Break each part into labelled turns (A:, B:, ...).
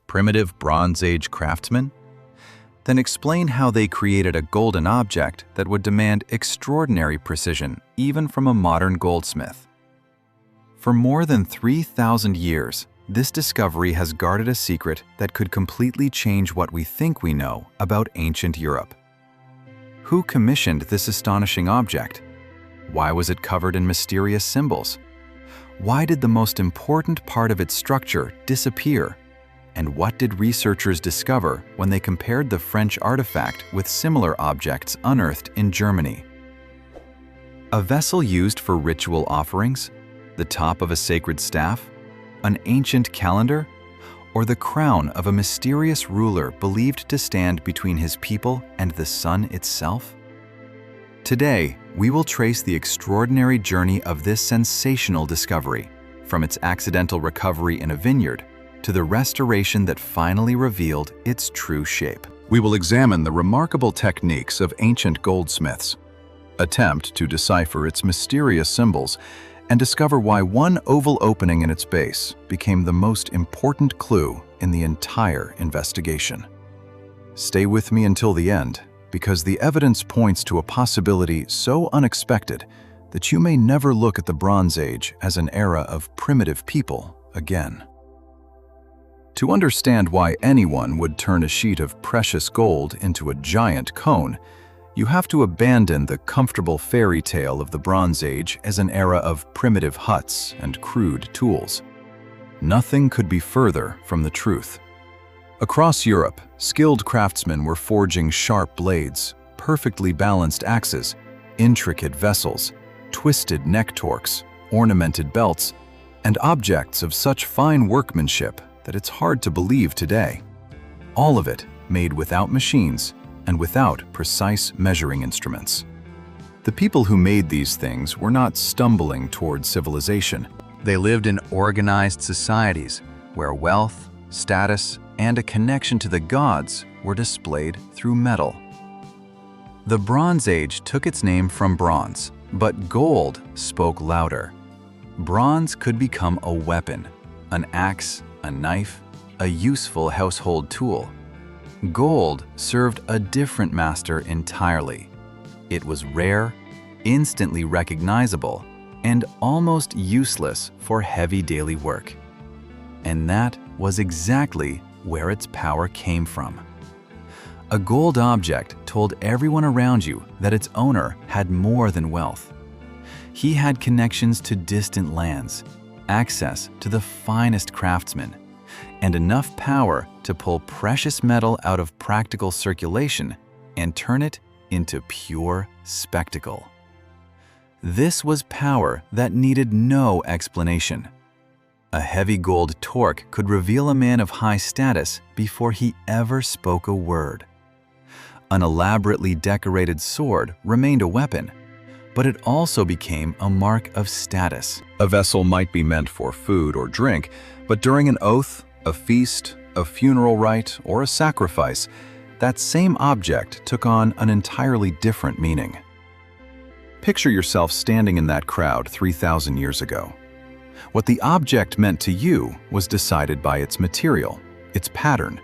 A: Primitive Bronze Age craftsmen? Then explain how they created a golden object that would demand extraordinary precision even from a modern goldsmith. For more than 3,000 years, this discovery has guarded a secret that could completely change what we think we know about ancient Europe. Who commissioned this astonishing object? Why was it covered in mysterious symbols? Why did the most important part of its structure disappear? And what did researchers discover when they compared the French artifact with similar objects unearthed in Germany? A vessel used for ritual offerings? The top of a sacred staff? An ancient calendar? Or the crown of a mysterious ruler believed to stand between his people and the sun itself? Today, we will trace the extraordinary journey of this sensational discovery, from its accidental recovery in a vineyard to the restoration that finally revealed its true shape.
B: We will examine the remarkable techniques of ancient goldsmiths, attempt to decipher its mysterious symbols, and discover why one oval opening in its base became the most important clue in the entire investigation. Stay with me until the end, because the evidence points to a possibility so unexpected that you may never look at the Bronze Age as an era of primitive people again. To understand why anyone would turn a sheet of precious gold into a giant cone, you have to abandon the comfortable fairy tale of the Bronze Age as an era of primitive huts and crude tools. Nothing could be further from the truth. Across Europe, skilled craftsmen were forging sharp blades, perfectly balanced axes, intricate vessels, twisted neck torques, ornamented belts, and objects of such fine workmanship that it's hard to believe today. All of it made without machines and without precise measuring instruments. The people who made these things were not stumbling toward civilization. They lived in organized societies where wealth, status, and a connection to the gods were displayed through metal. The Bronze Age took its name from bronze, but gold spoke louder. Bronze could become a weapon, an axe, a knife, a useful household tool. Gold served a different master entirely. It was rare, instantly recognizable, and almost useless for heavy daily work. And that was exactly where its power came from. A gold object told everyone around you that its owner had more than wealth. He had connections to distant lands, access to the finest craftsmen, and enough power to pull precious metal out of practical circulation and turn it into pure spectacle. This was power that needed no explanation. A heavy gold torque could reveal a man of high status before he ever spoke a word. An elaborately decorated sword remained a weapon, but it also became a mark of status. A vessel might be meant for food or drink, but during an oath, a feast, a funeral rite, or a sacrifice, that same object took on an entirely different meaning. Picture yourself standing in that crowd 3,000 years ago. What the object meant to you was decided by its material, its pattern,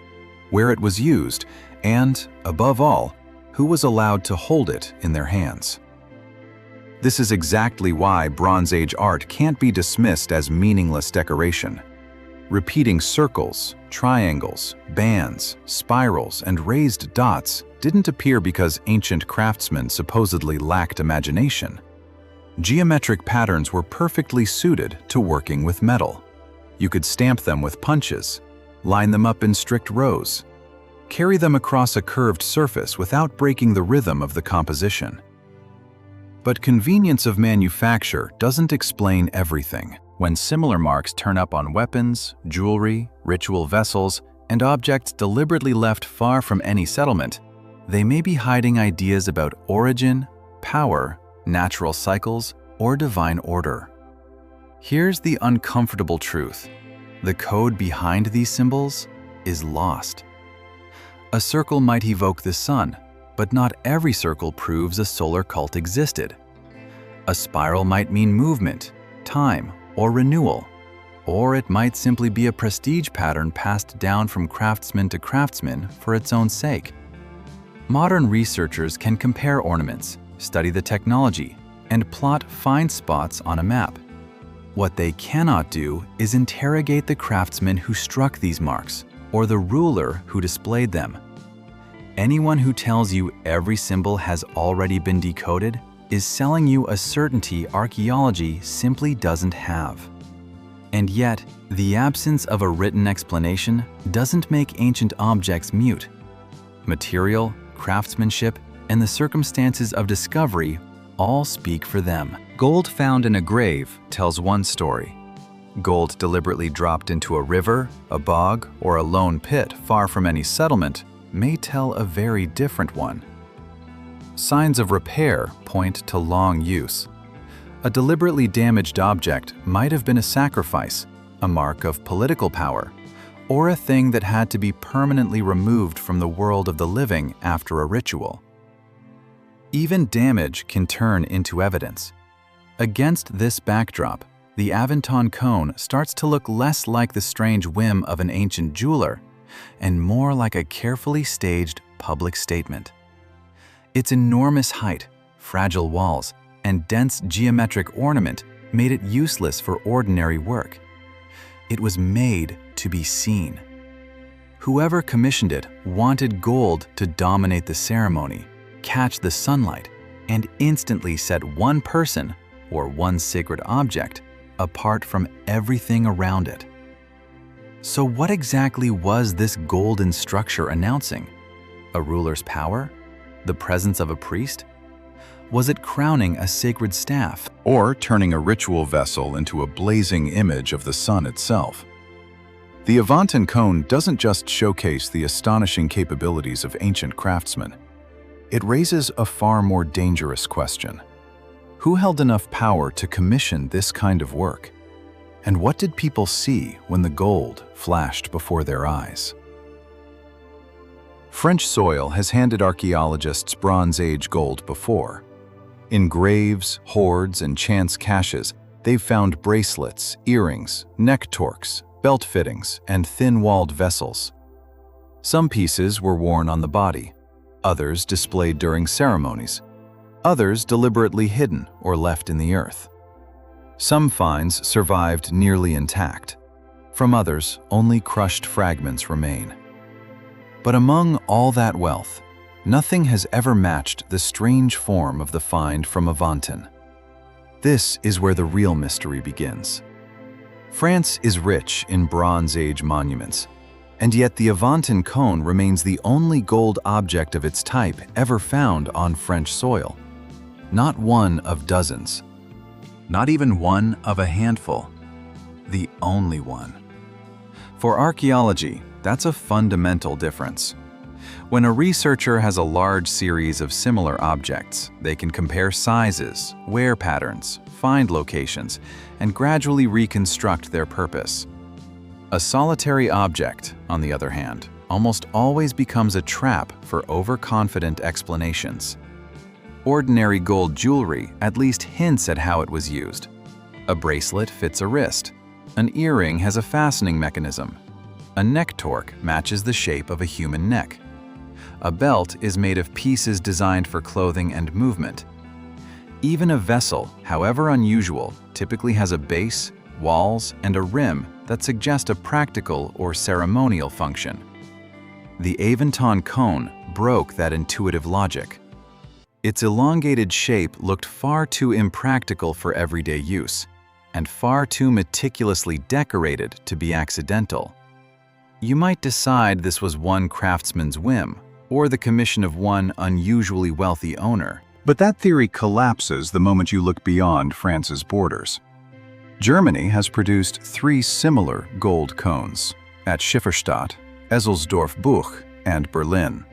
B: where it was used, and, above all, who was allowed to hold it in their hands. This is exactly why Bronze Age art can't be dismissed as meaningless decoration. Repeating circles, triangles, bands, spirals, and raised dots didn't appear because ancient craftsmen supposedly lacked imagination. Geometric patterns were perfectly suited to working with metal. You could stamp them with punches, line them up in strict rows, carry them across a curved surface without breaking the rhythm of the composition. But convenience of manufacture doesn't explain everything. When similar marks turn up on weapons, jewelry, ritual vessels, and objects deliberately left far from any settlement, they may be hiding ideas about origin, power, natural cycles, or divine order. Here's the uncomfortable truth. The code behind these symbols is lost. A circle might evoke the sun, but not every circle proves a solar cult existed. A spiral might mean movement, time, or renewal,
A: Or it might simply be a prestige pattern passed down from craftsman to craftsman for its own sake. Modern researchers can compare ornaments, study the technology, and plot find spots on a map. What they cannot do is interrogate the craftsman who struck these marks or the ruler who displayed them. Anyone who tells you every symbol has already been decoded is selling you a certainty archaeology simply doesn't have. And yet, the absence of a written explanation doesn't make ancient objects mute. Material, craftsmanship, and the circumstances of discovery all speak for them. Gold found in a grave tells one story. Gold deliberately dropped into a river, a bog, or a lone pit far from any settlement may tell a very different one. Signs of repair point to long use. A deliberately damaged object might have been a sacrifice, a mark of political power, or a thing that had to be permanently removed from the world of the living after a ritual. Even damage can turn into evidence. Against this backdrop, the Avanton Cone starts to look less like the strange whim of an ancient jeweler and more like a carefully staged public statement. Its enormous height, fragile walls, and dense geometric ornament made it useless for ordinary work. It was made to be seen. Whoever commissioned it wanted gold to dominate the ceremony, catch the sunlight, and instantly set one person, or one sacred object, apart from everything around it. So what exactly was this golden structure announcing? A ruler's power? The presence of a priest? Was it crowning a sacred staff?
B: Or turning a ritual vessel into a blazing image of the sun itself? The Avanton Cone doesn't just showcase the astonishing capabilities of ancient craftsmen. It raises a far more dangerous question. Who held enough power to commission this kind of work? And what did people see when the gold flashed before their eyes? French soil has handed archaeologists Bronze Age gold before. In graves, hoards, and chance caches, they've found bracelets, earrings, neck torques, belt fittings, and thin-walled vessels. Some pieces were worn on the body, others displayed during ceremonies, others deliberately hidden or left in the earth. Some finds survived nearly intact. From others, only crushed fragments remain. But among all that wealth, nothing has ever matched the strange form of the find from Avanton. This is where the real mystery begins. France is rich in Bronze Age monuments, and yet the Avanton Cone remains the only gold object of its type ever found on French soil. Not one of dozens. Not even one of a handful. The only one. For archaeology, that's a fundamental difference. When a researcher has a large series of similar objects, they can compare sizes, wear patterns, find locations, and gradually reconstruct their purpose. A solitary object, on the other hand, almost always becomes a trap for overconfident explanations. Ordinary gold jewelry at least hints at how it was used. A bracelet fits a wrist. An earring has a fastening mechanism. A neck torque matches the shape of a human neck. A belt is made of pieces designed for clothing and movement. Even a vessel, however unusual, typically has a base, walls, and a rim that suggest a practical or ceremonial function. The Avanton Cone broke that intuitive logic. Its elongated shape looked far too impractical for everyday use, and far too meticulously decorated to be accidental. You might decide this was one craftsman's whim, or the commission of one unusually wealthy owner. But that theory collapses the moment you look beyond France's borders. Germany has produced 3 similar gold cones at Schifferstadt, Ezelsdorf-Buch, and Berlin.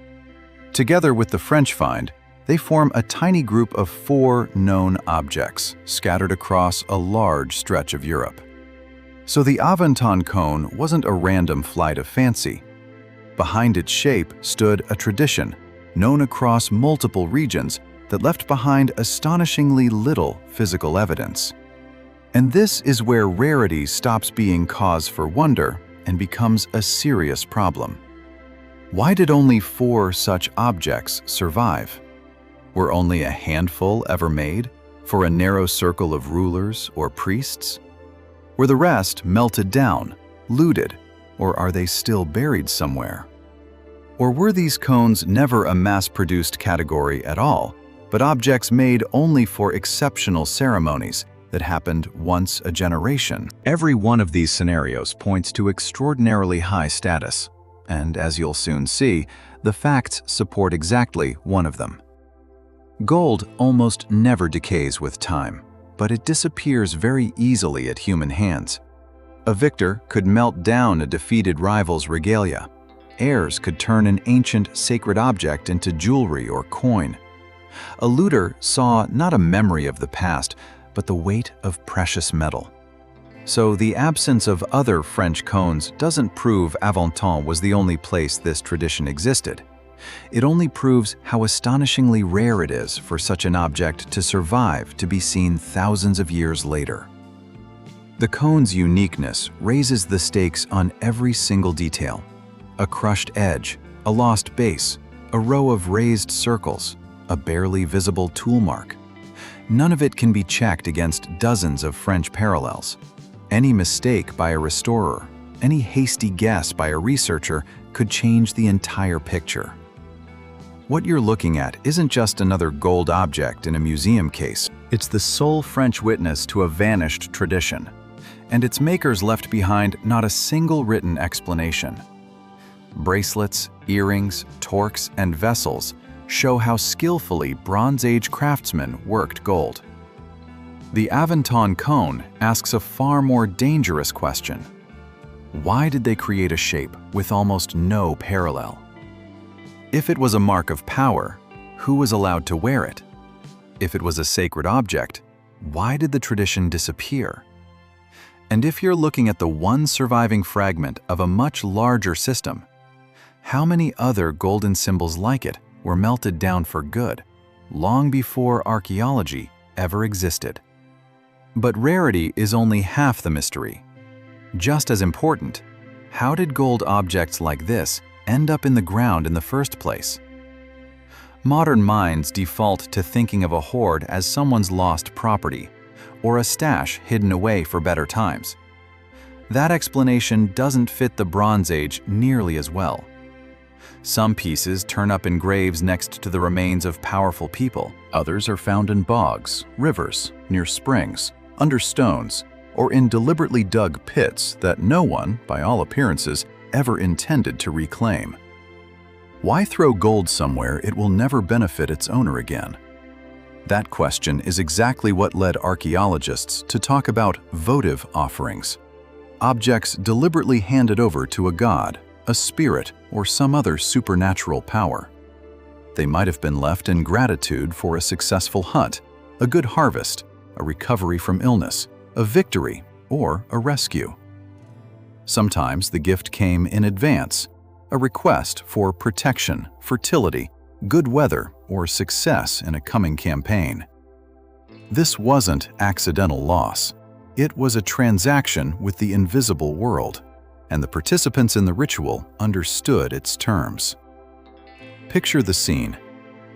B: Together with the French find, they form a tiny group of 4 known objects scattered across a large stretch of Europe. So the Avanton Cone wasn't a random flight of fancy. Behind its shape stood a tradition, known across multiple regions, that left behind astonishingly little physical evidence. And this is where rarity stops being cause for wonder and becomes a serious problem. Why did only 4 such objects survive? Were only a handful ever made for a narrow circle of rulers or priests? Were the rest melted down, looted, or are they still buried somewhere? Or were these cones never a mass-produced category at all, but objects made only for exceptional ceremonies that happened once a generation? Every one of these scenarios points to extraordinarily high status, and as you'll soon see, the facts support exactly one of them. Gold almost never decays with time, but it disappears very easily at human hands. A victor could melt down a defeated rival's regalia. Heirs could turn an ancient sacred object into jewelry or coin. A looter saw not a memory of the past, but the weight of precious metal. So the absence of other French cones doesn't prove Avanton was the only place this tradition existed. It only proves how astonishingly rare it is for such an object to survive to be seen thousands of years later. The cone's uniqueness raises the stakes on every single detail. A crushed edge, a lost base, a row of raised circles, a barely visible tool mark. None of it can be checked against dozens of French parallels. Any mistake by a restorer, any hasty guess by a researcher could change the entire picture. What you're looking at isn't just another gold object in a museum case. It's the sole French witness to a vanished tradition, and its makers left behind not a single written explanation. Bracelets, earrings, torques, and vessels show how skillfully Bronze Age craftsmen worked gold. The Avanton Cone asks a far more dangerous question. Why did they create a shape with almost no parallel? If it was a mark of power, who was allowed to wear it? If it was a sacred object, why did the tradition disappear? And if you're looking at the one surviving fragment of a much larger system, how many other golden symbols like it were melted down for good, long before archaeology ever existed? But rarity is only half the mystery. Just as important, how did gold objects like this end up in the ground in the first place? Modern minds default to thinking of a hoard as someone's lost property, or a stash hidden away for better times. That explanation doesn't fit the Bronze Age nearly as well. Some pieces turn up in graves next to the remains of powerful people. Others are found in bogs, rivers, near springs, under stones, or in deliberately dug pits that no one, by all appearances, ever intended to reclaim. Why throw gold somewhere it will never benefit its owner again? That question is exactly what led archaeologists to talk about votive offerings, objects deliberately handed over to a god, a spirit, or some other supernatural power. They might have been left in gratitude for a successful hunt, a good harvest, a recovery from illness, a victory, or a rescue. Sometimes the gift came in advance, a request for protection, fertility, good weather, or success in a coming campaign. This wasn't accidental loss. It was a transaction with the invisible world, and the participants in the ritual understood its terms. Picture the scene.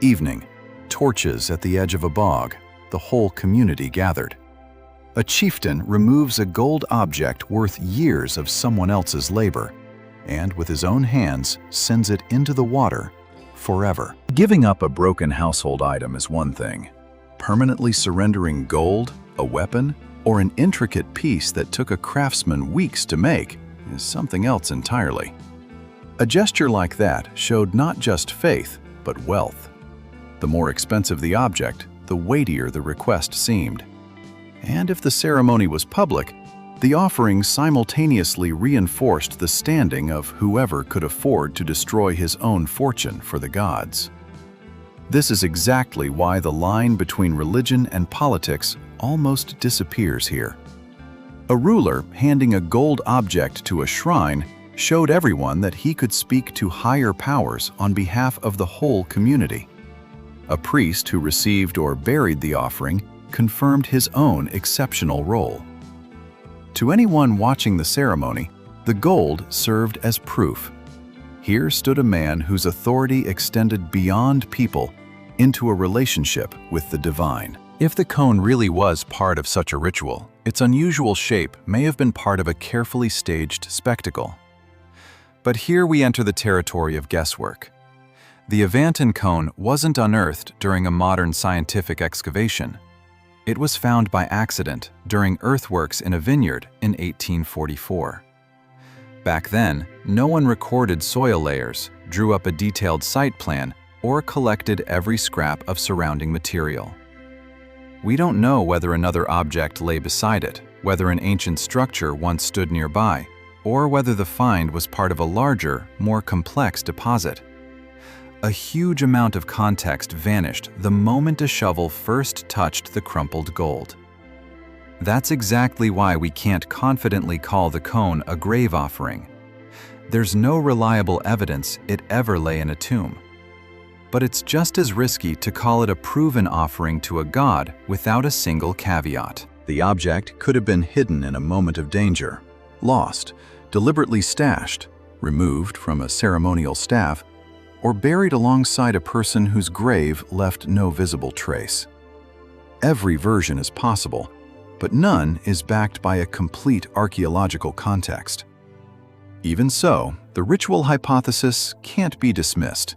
B: Evening, torches at the edge of a bog, the whole community gathered. A chieftain removes a gold object worth years of someone else's labor, and with his own hands sends it into the water forever. Giving up a broken household item is one thing. Permanently surrendering gold, a weapon, or an intricate piece that took a craftsman weeks to make is something else entirely. A gesture like that showed not just faith, but wealth. The more expensive the object, the weightier the request seemed. And if the ceremony was public, the offering simultaneously reinforced the standing of whoever could afford to destroy his own fortune for the gods. This is exactly why the line between religion and politics almost disappears here. A ruler handing a gold object to a shrine showed everyone that he could speak to higher powers on behalf of the whole community. A priest who received or buried the offering confirmed his own exceptional role. To anyone watching the ceremony, the gold served as proof. Here stood a man whose authority extended beyond people into a relationship with the divine. If the cone really was part of such a ritual, its unusual shape may have been part of a carefully staged spectacle. But here we enter the territory of guesswork. The Avanton Cone wasn't unearthed during a modern scientific excavation. It was found by accident during earthworks in a vineyard in 1844. Back then, no one recorded soil layers, drew up a detailed site plan, or collected every scrap of surrounding material. We don't know whether another object lay beside it, whether an ancient structure once stood nearby, or whether the find was part of a larger, more complex deposit. A huge amount of context vanished the moment a shovel first touched the crumpled gold. That's exactly why we can't confidently call the cone a grave offering. There's no reliable evidence it ever lay in a tomb. But it's just as risky to call it a proven offering to a god without a single caveat.
A: The object could have been hidden in a moment of danger, lost, deliberately stashed, removed from a ceremonial staff, or buried alongside a person whose grave left no visible trace. Every version is possible, but none is backed by a complete archaeological context. Even so, the ritual hypothesis can't be dismissed.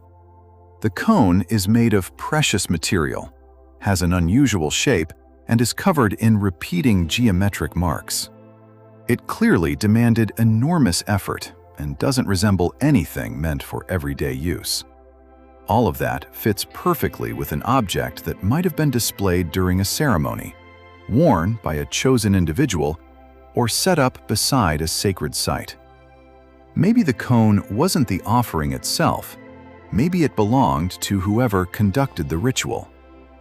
A: The cone is made of precious material, has an unusual shape, and is covered in repeating geometric marks. It clearly demanded enormous effort and doesn't resemble anything meant for everyday use. All of that fits perfectly with an object that might have been displayed during a ceremony, worn by a chosen individual, or set up beside a sacred site. Maybe the cone wasn't the offering itself. Maybe it belonged to whoever conducted the ritual,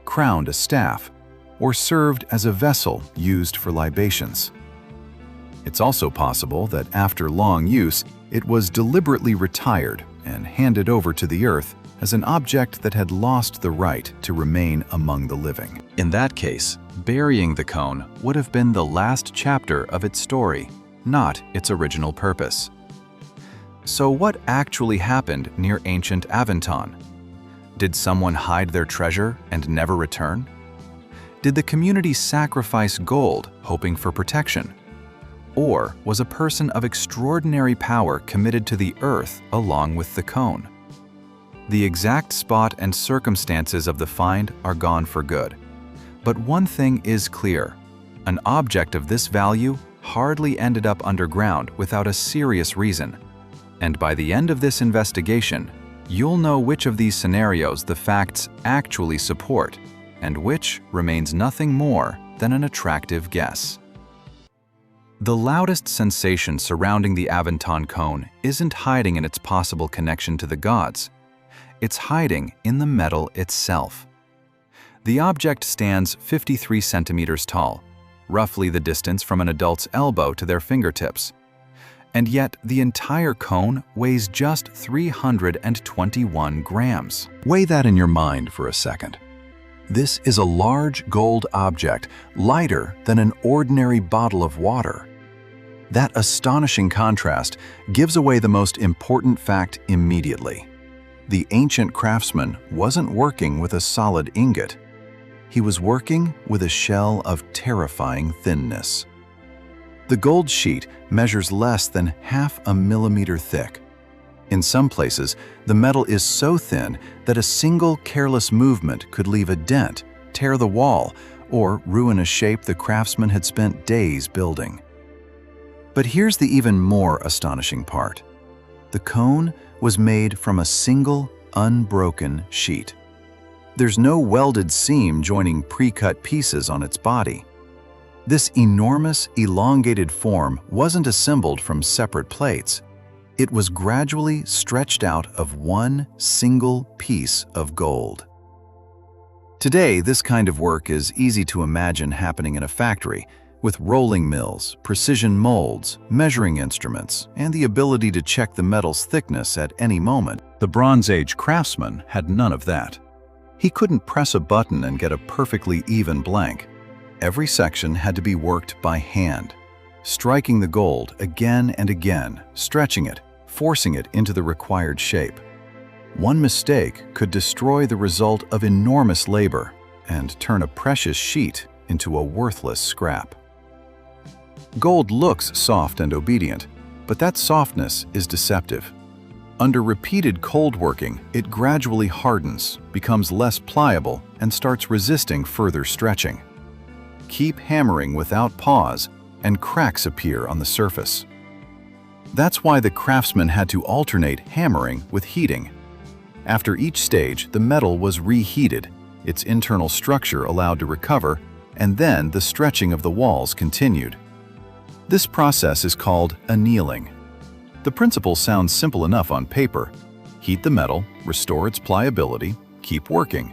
A: crowned a staff, or served as a vessel used for libations. It's also possible that after long use, it was deliberately retired and handed over to the earth as an object that had lost the right to remain among the living. In that case, burying the cone would have been the last chapter of its story, not its original purpose. So what actually happened near ancient Avanton? Did someone hide their treasure and never return? Did the community sacrifice gold hoping for protection? Or was a person of extraordinary power committed to the earth along with the cone? The exact spot and circumstances of the find are gone for good. But one thing is clear: an object of this value hardly ended up underground without a serious reason. And by the end of this investigation, you'll know which of these scenarios the facts actually support, and which remains nothing more than an attractive guess. The loudest sensation surrounding the Avanton Cone isn't hiding in its possible connection to the gods. It's hiding in the metal itself. The object stands 53 centimeters tall, roughly the distance from an adult's elbow to their fingertips. And yet, the entire cone weighs just 321 grams.
B: Weigh that in your mind for a second. This is a large gold object, lighter than an ordinary bottle of water. That astonishing contrast gives away the most important fact immediately. The ancient craftsman wasn't working with a solid ingot. He was working with a shell of terrifying thinness. The gold sheet measures less than half a millimeter thick. In some places, the metal is so thin that a single careless movement could leave a dent, tear the wall, or ruin a shape the craftsman had spent days building. But here's the even more astonishing part. The cone was made from a single, unbroken sheet. There's no welded seam joining pre-cut pieces on its body. This enormous, elongated form wasn't assembled from separate plates. It was gradually stretched out of one single piece of gold. Today, this kind of work is easy to imagine happening in a factory, with rolling mills, precision molds, measuring instruments, and the ability to check the metal's thickness at any moment.
A: The Bronze Age craftsman had none of that. He couldn't press a button and get a perfectly even blank.
B: Every section had to be worked by hand, striking the gold again and again, stretching it, forcing it into the required shape. One mistake could destroy the result of enormous labor and turn a precious sheet into a worthless scrap. Gold looks soft and obedient, but that softness is deceptive. Under repeated cold working, it gradually hardens, becomes less pliable, and starts resisting further stretching. Keep hammering without pause, and cracks appear on the surface. That's why the craftsman had to alternate hammering with heating. After each stage, the metal was reheated, its internal structure allowed to recover, and then the stretching of the walls continued. This process is called annealing. The principle sounds simple enough on paper. Heat the metal, restore its pliability, keep working.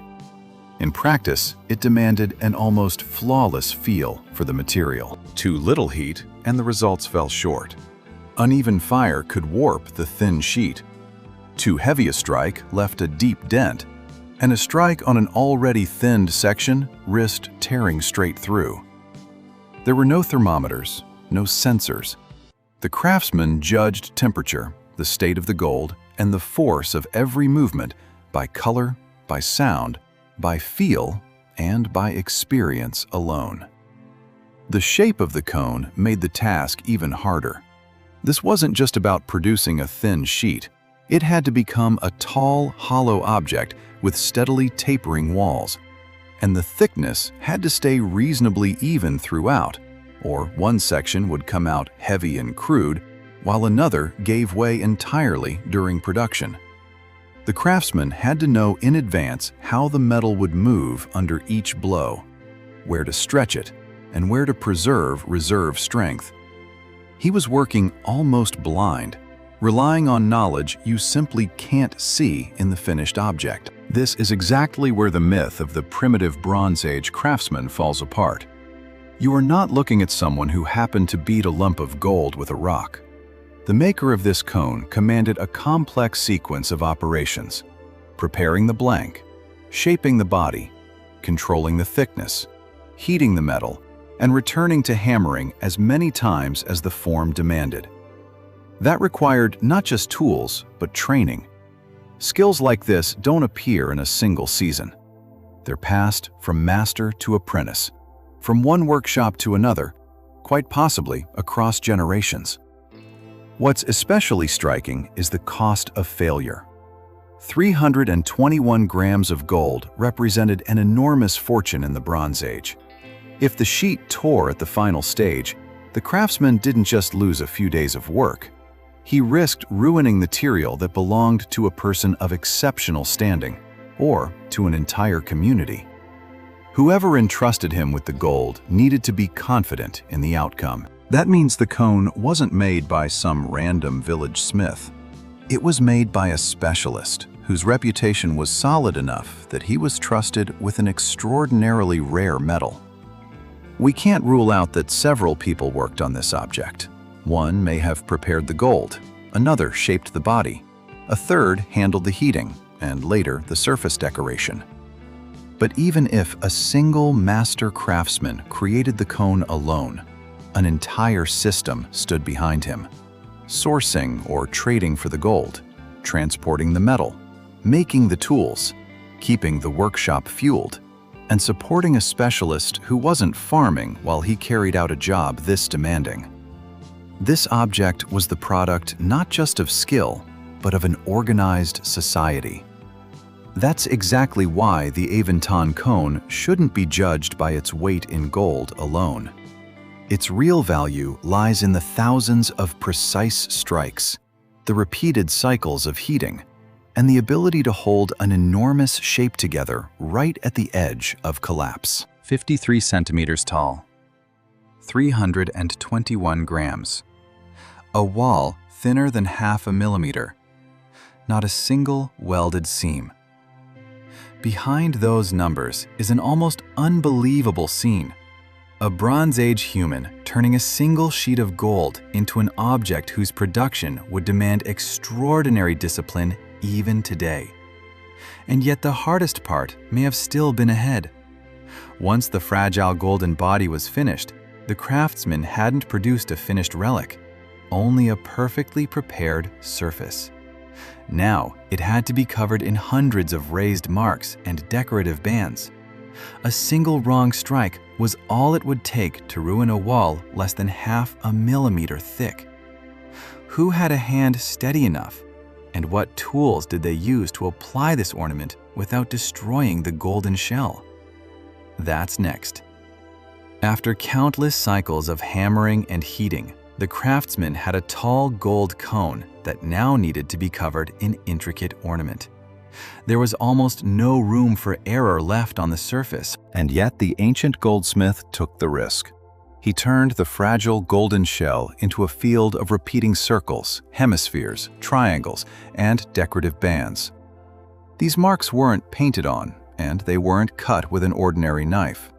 B: In practice, it demanded an almost flawless feel for the material. Too little heat, and the results fell short. Uneven fire could warp the thin sheet. Too heavy a strike left a deep dent, and a strike on an already thinned section risked tearing straight through. There were no thermometers, no sensors. The craftsman judged temperature, the state of the gold, and the force of every movement by color, by sound, by feel, and by experience alone. The shape of the cone made the task even harder. This wasn't just about producing a thin sheet. It had to become a tall, hollow object with steadily tapering walls, and the thickness had to stay reasonably even throughout, or one section would come out heavy and crude, while another gave way entirely during production. The craftsman had to know in advance how the metal would move under each blow, where to stretch it, and where to preserve reserve strength. He was working almost blind, relying on knowledge you simply can't see in the finished object. This is exactly where the myth of the primitive Bronze Age craftsman falls apart. You are not looking at someone who happened to beat a lump of gold with a rock. The maker of this cone commanded a complex sequence of operations: preparing the blank, shaping the body, controlling the thickness, heating the metal, and returning to hammering as many times as the form demanded. That required not just tools, but training. Skills like this don't appear in a single season. They're passed from master to apprentice, from one workshop to another, quite possibly across generations. What's especially striking is the cost of failure. 321 grams of gold represented an enormous fortune in the Bronze Age. If the sheet tore at the final stage, the craftsman didn't just lose a few days of work. He risked ruining material that belonged to a person of exceptional standing, or to an entire community. Whoever entrusted him with the gold needed to be confident in the outcome. That means the cone wasn't made by some random village smith. It was made by a specialist whose reputation was solid enough that he was trusted with an extraordinarily rare metal. We can't rule out that several people worked on this object. One may have prepared the gold, another shaped the body, a third handled the heating, and later the surface decoration. But even if a single master craftsman created the cone alone, an entire system stood behind him, sourcing or trading for the gold, transporting the metal, making the tools, keeping the workshop fueled, and supporting a specialist who wasn't farming while he carried out a job this demanding. This object was the product not just of skill, but of an organized society. That's exactly why the Avanton Cone shouldn't be judged by its weight in gold alone. Its real value lies in the thousands of precise strikes, the repeated cycles of heating, and the ability to hold an enormous shape together right at the edge of collapse.
A: 53 centimeters tall, 321 grams. A wall thinner than half a millimeter. Not a single welded seam. Behind those numbers is an almost unbelievable scene. A Bronze Age human turning a single sheet of gold into an object whose production would demand extraordinary discipline even today. And yet the hardest part may have still been ahead. Once the fragile golden body was finished, the craftsman hadn't produced a finished relic, only a perfectly prepared surface. Now, it had to be covered in hundreds of raised marks and decorative bands. A single wrong strike was all it would take to ruin a wall less than half a millimeter thick. Who had a hand steady enough? And what tools did they use to apply this ornament without destroying the golden shell? That's next. After countless cycles of hammering and heating, the craftsman had a tall gold cone that now needed to be covered in intricate ornament. There was almost no room for error left on the surface,
B: And yet the ancient goldsmith took the risk. He turned the fragile golden shell into a field of repeating circles, hemispheres, triangles, and decorative bands. These marks weren't painted on, and they weren't cut with an ordinary knife.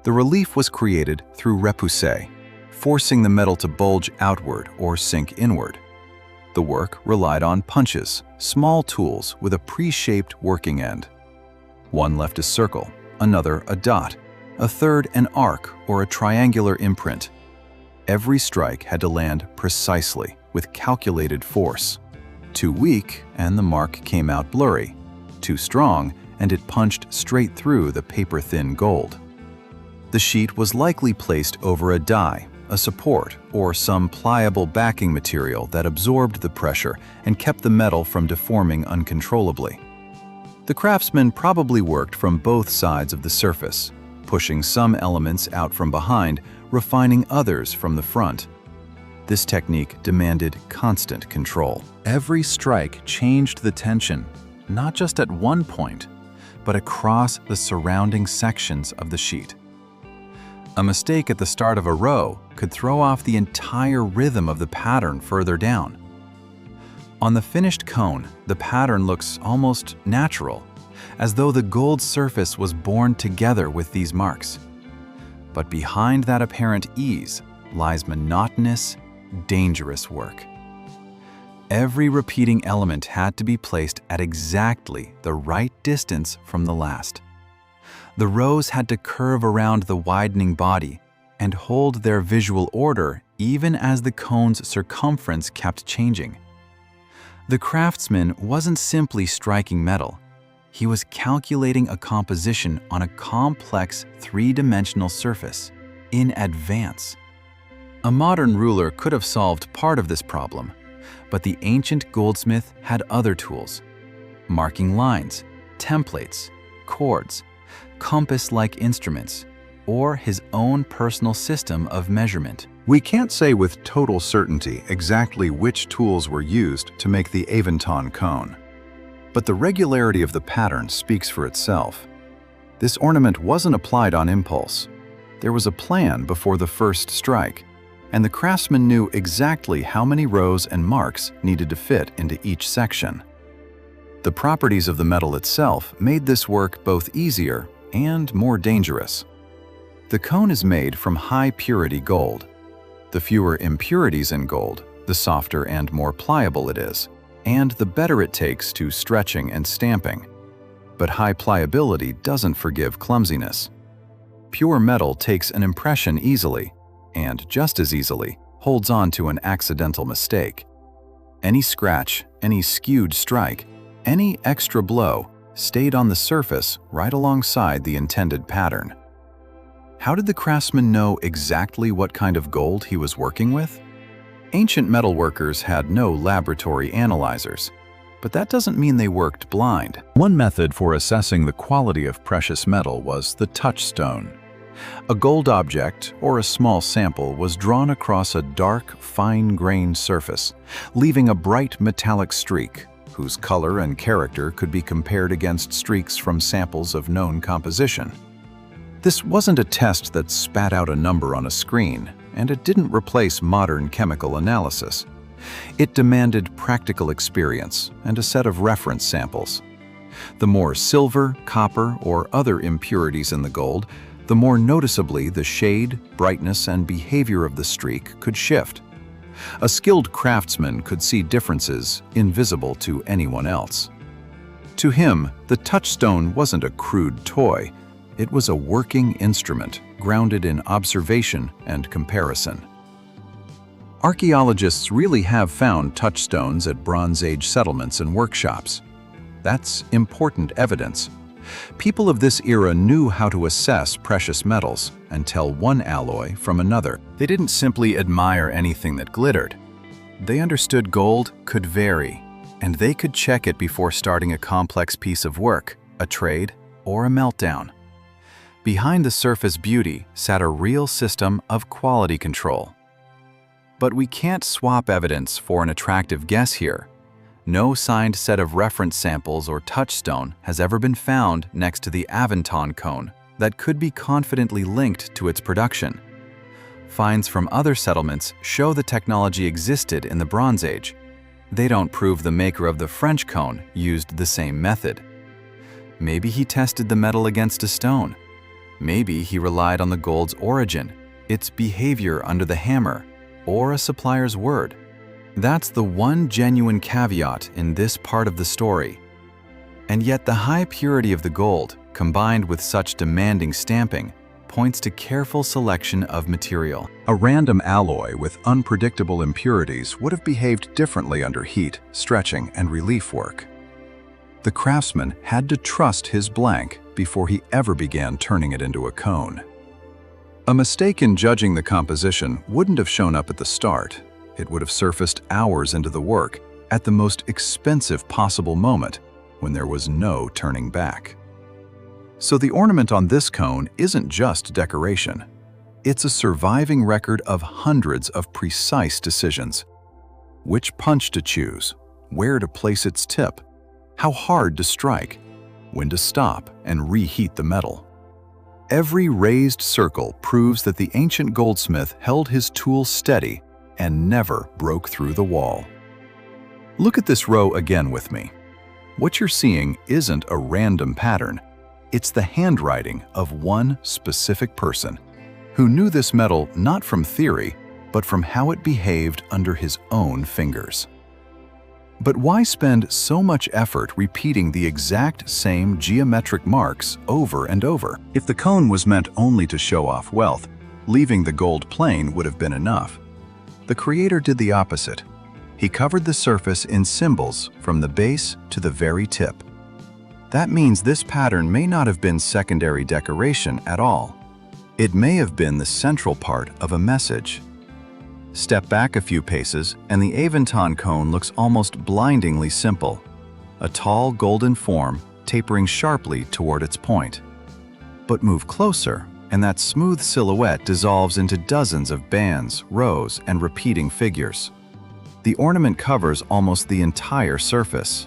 B: The relief was created through repoussé, forcing the metal to bulge outward or sink inward. The work relied on punches, small tools with a pre-shaped working end. One left a circle, another a dot, a third an arc or a triangular imprint. Every strike had to land precisely, with calculated force. Too weak, and the mark came out blurry. Too strong, and it punched straight through the paper-thin gold. The sheet was likely placed over a die, a support, or some pliable backing material that absorbed the pressure and kept the metal from deforming uncontrollably. The craftsman probably worked from both sides of the surface, pushing some elements out from behind, refining others from the front. This technique demanded constant control. Every strike changed the tension, not just at one point, but across the surrounding sections of the sheet. A mistake at the start of a row could throw off the entire rhythm of the pattern further down. On the finished cone, the pattern looks almost natural, as though the gold surface was born together with these marks. But behind that apparent ease lies monotonous, dangerous work. Every repeating element had to be placed at exactly the right distance from the last. The rows had to curve around the widening body and hold their visual order even as the cone's circumference kept changing. The craftsman wasn't simply striking metal. He was calculating a composition on a complex three-dimensional surface in advance. A modern ruler could have solved part of this problem, but the ancient goldsmith had other tools: marking lines, templates, chords, compass-like instruments, or his own personal system of measurement. We can't say with total certainty exactly which tools were used to make the Avanton cone. But the regularity of the pattern speaks for itself. This ornament wasn't applied on impulse. There was a plan before the first strike, and the craftsman knew exactly how many rows and marks needed to fit into each section. The properties of the metal itself made this work both easier and more dangerous. The cone is made from high-purity gold. The fewer impurities in gold, the softer and more pliable it is, and the better it takes to stretching and stamping. But high pliability doesn't forgive clumsiness. Pure metal takes an impression easily, and just as easily holds on to an accidental mistake. Any scratch, any skewed strike, any extra blow stayed on the surface right alongside the intended pattern. How did the craftsman know exactly what kind of gold he was working with? Ancient metalworkers had no laboratory analyzers, but that doesn't mean they worked blind. One method for assessing the quality of precious metal was the touchstone. A gold object or a small sample was drawn across a dark, fine-grained surface, leaving a bright metallic streak, whose color and character could be compared against streaks from samples of known composition. This wasn't a test that spat out a number on a screen, and it didn't replace modern chemical analysis. It demanded practical experience and a set of reference samples. The more silver, copper, or other impurities in the gold, the more noticeably the shade, brightness, and behavior of the streak could shift. A skilled craftsman could see differences invisible to anyone else. To him, the touchstone wasn't a crude toy. It was a working instrument, grounded in observation and comparison. Archaeologists really have found touchstones at Bronze Age settlements and workshops. That's important evidence. People of this era knew how to assess precious metals and tell one alloy from another. They didn't simply admire anything that glittered. They understood gold could vary, and they could check it before starting a complex piece of work, a trade, or a meltdown. Behind the surface beauty sat a real system of quality control. But we can't swap evidence for an attractive guess here. No signed set of reference samples or touchstone has ever been found next to the Avanton Cone that could be confidently linked to its production. Finds from other settlements show the technology existed in the Bronze Age. They don't prove the maker of the French cone used the same method. Maybe he tested the metal against a stone. Maybe he relied on the gold's origin, its behavior under the hammer, or a supplier's word. That's the one genuine caveat in this part of the story. And yet the high purity of the gold, combined with such demanding stamping, points to careful selection of material.
C: A random alloy with unpredictable impurities would have behaved differently under heat, stretching, and relief work. The craftsman had to trust his blank before he ever began turning it into a cone. A mistake in judging the composition wouldn't have shown up at the start. It would have surfaced hours into the work at the most expensive possible moment when there was no turning back. So the ornament on this cone isn't just decoration. It's a surviving record of hundreds of precise decisions. Which punch to choose, where to place its tip, how hard to strike, when to stop and reheat the metal. Every raised circle proves that the ancient goldsmith held his tool steady and never broke through the wall. Look at this row again with me. What you're seeing isn't a random pattern. It's the handwriting of one specific person who knew this metal not from theory, but from how it behaved under his own fingers. But why spend so much effort repeating the exact same geometric marks over and over? If the cone was meant only to show off wealth, leaving the gold plain would have been enough. The creator did the opposite. He covered the surface in symbols from the base to the very tip. That means this pattern may not have been secondary decoration at all. It may have been the central part of a message. Step back a few paces and the Avanton cone looks almost blindingly simple. A tall golden form tapering sharply toward its point. But move closer, and that smooth silhouette dissolves into dozens of bands, rows, and repeating figures. The ornament covers almost the entire surface.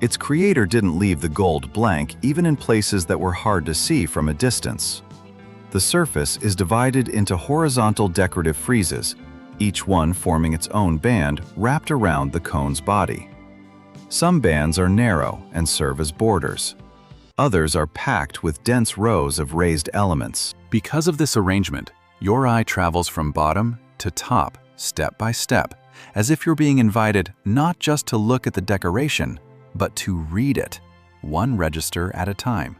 C: Its creator didn't leave the gold blank even in places that were hard to see from a distance. The surface is divided into horizontal decorative friezes, each one forming its own band wrapped around the cone's body. Some bands are narrow and serve as borders. Others are packed with dense rows of raised elements.
B: Because of this arrangement, your eye travels from bottom to top, step by step, as if you're being invited not just to look at the decoration, but to read it, one register at a time.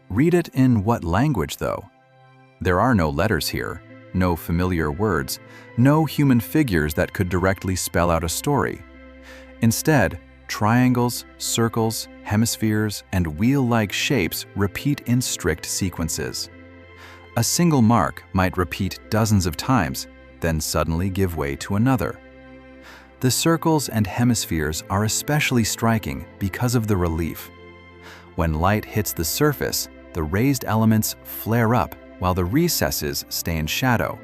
B: Read it in what language, though? There are no letters here, no familiar words, no human figures that could directly spell out a story. Instead, triangles, circles, hemispheres, and wheel-like shapes repeat in strict sequences. A single mark might repeat dozens of times, then suddenly give way to another. The circles and hemispheres are especially striking because of the relief. When light hits the surface, the raised elements flare up while the recesses stay in shadow.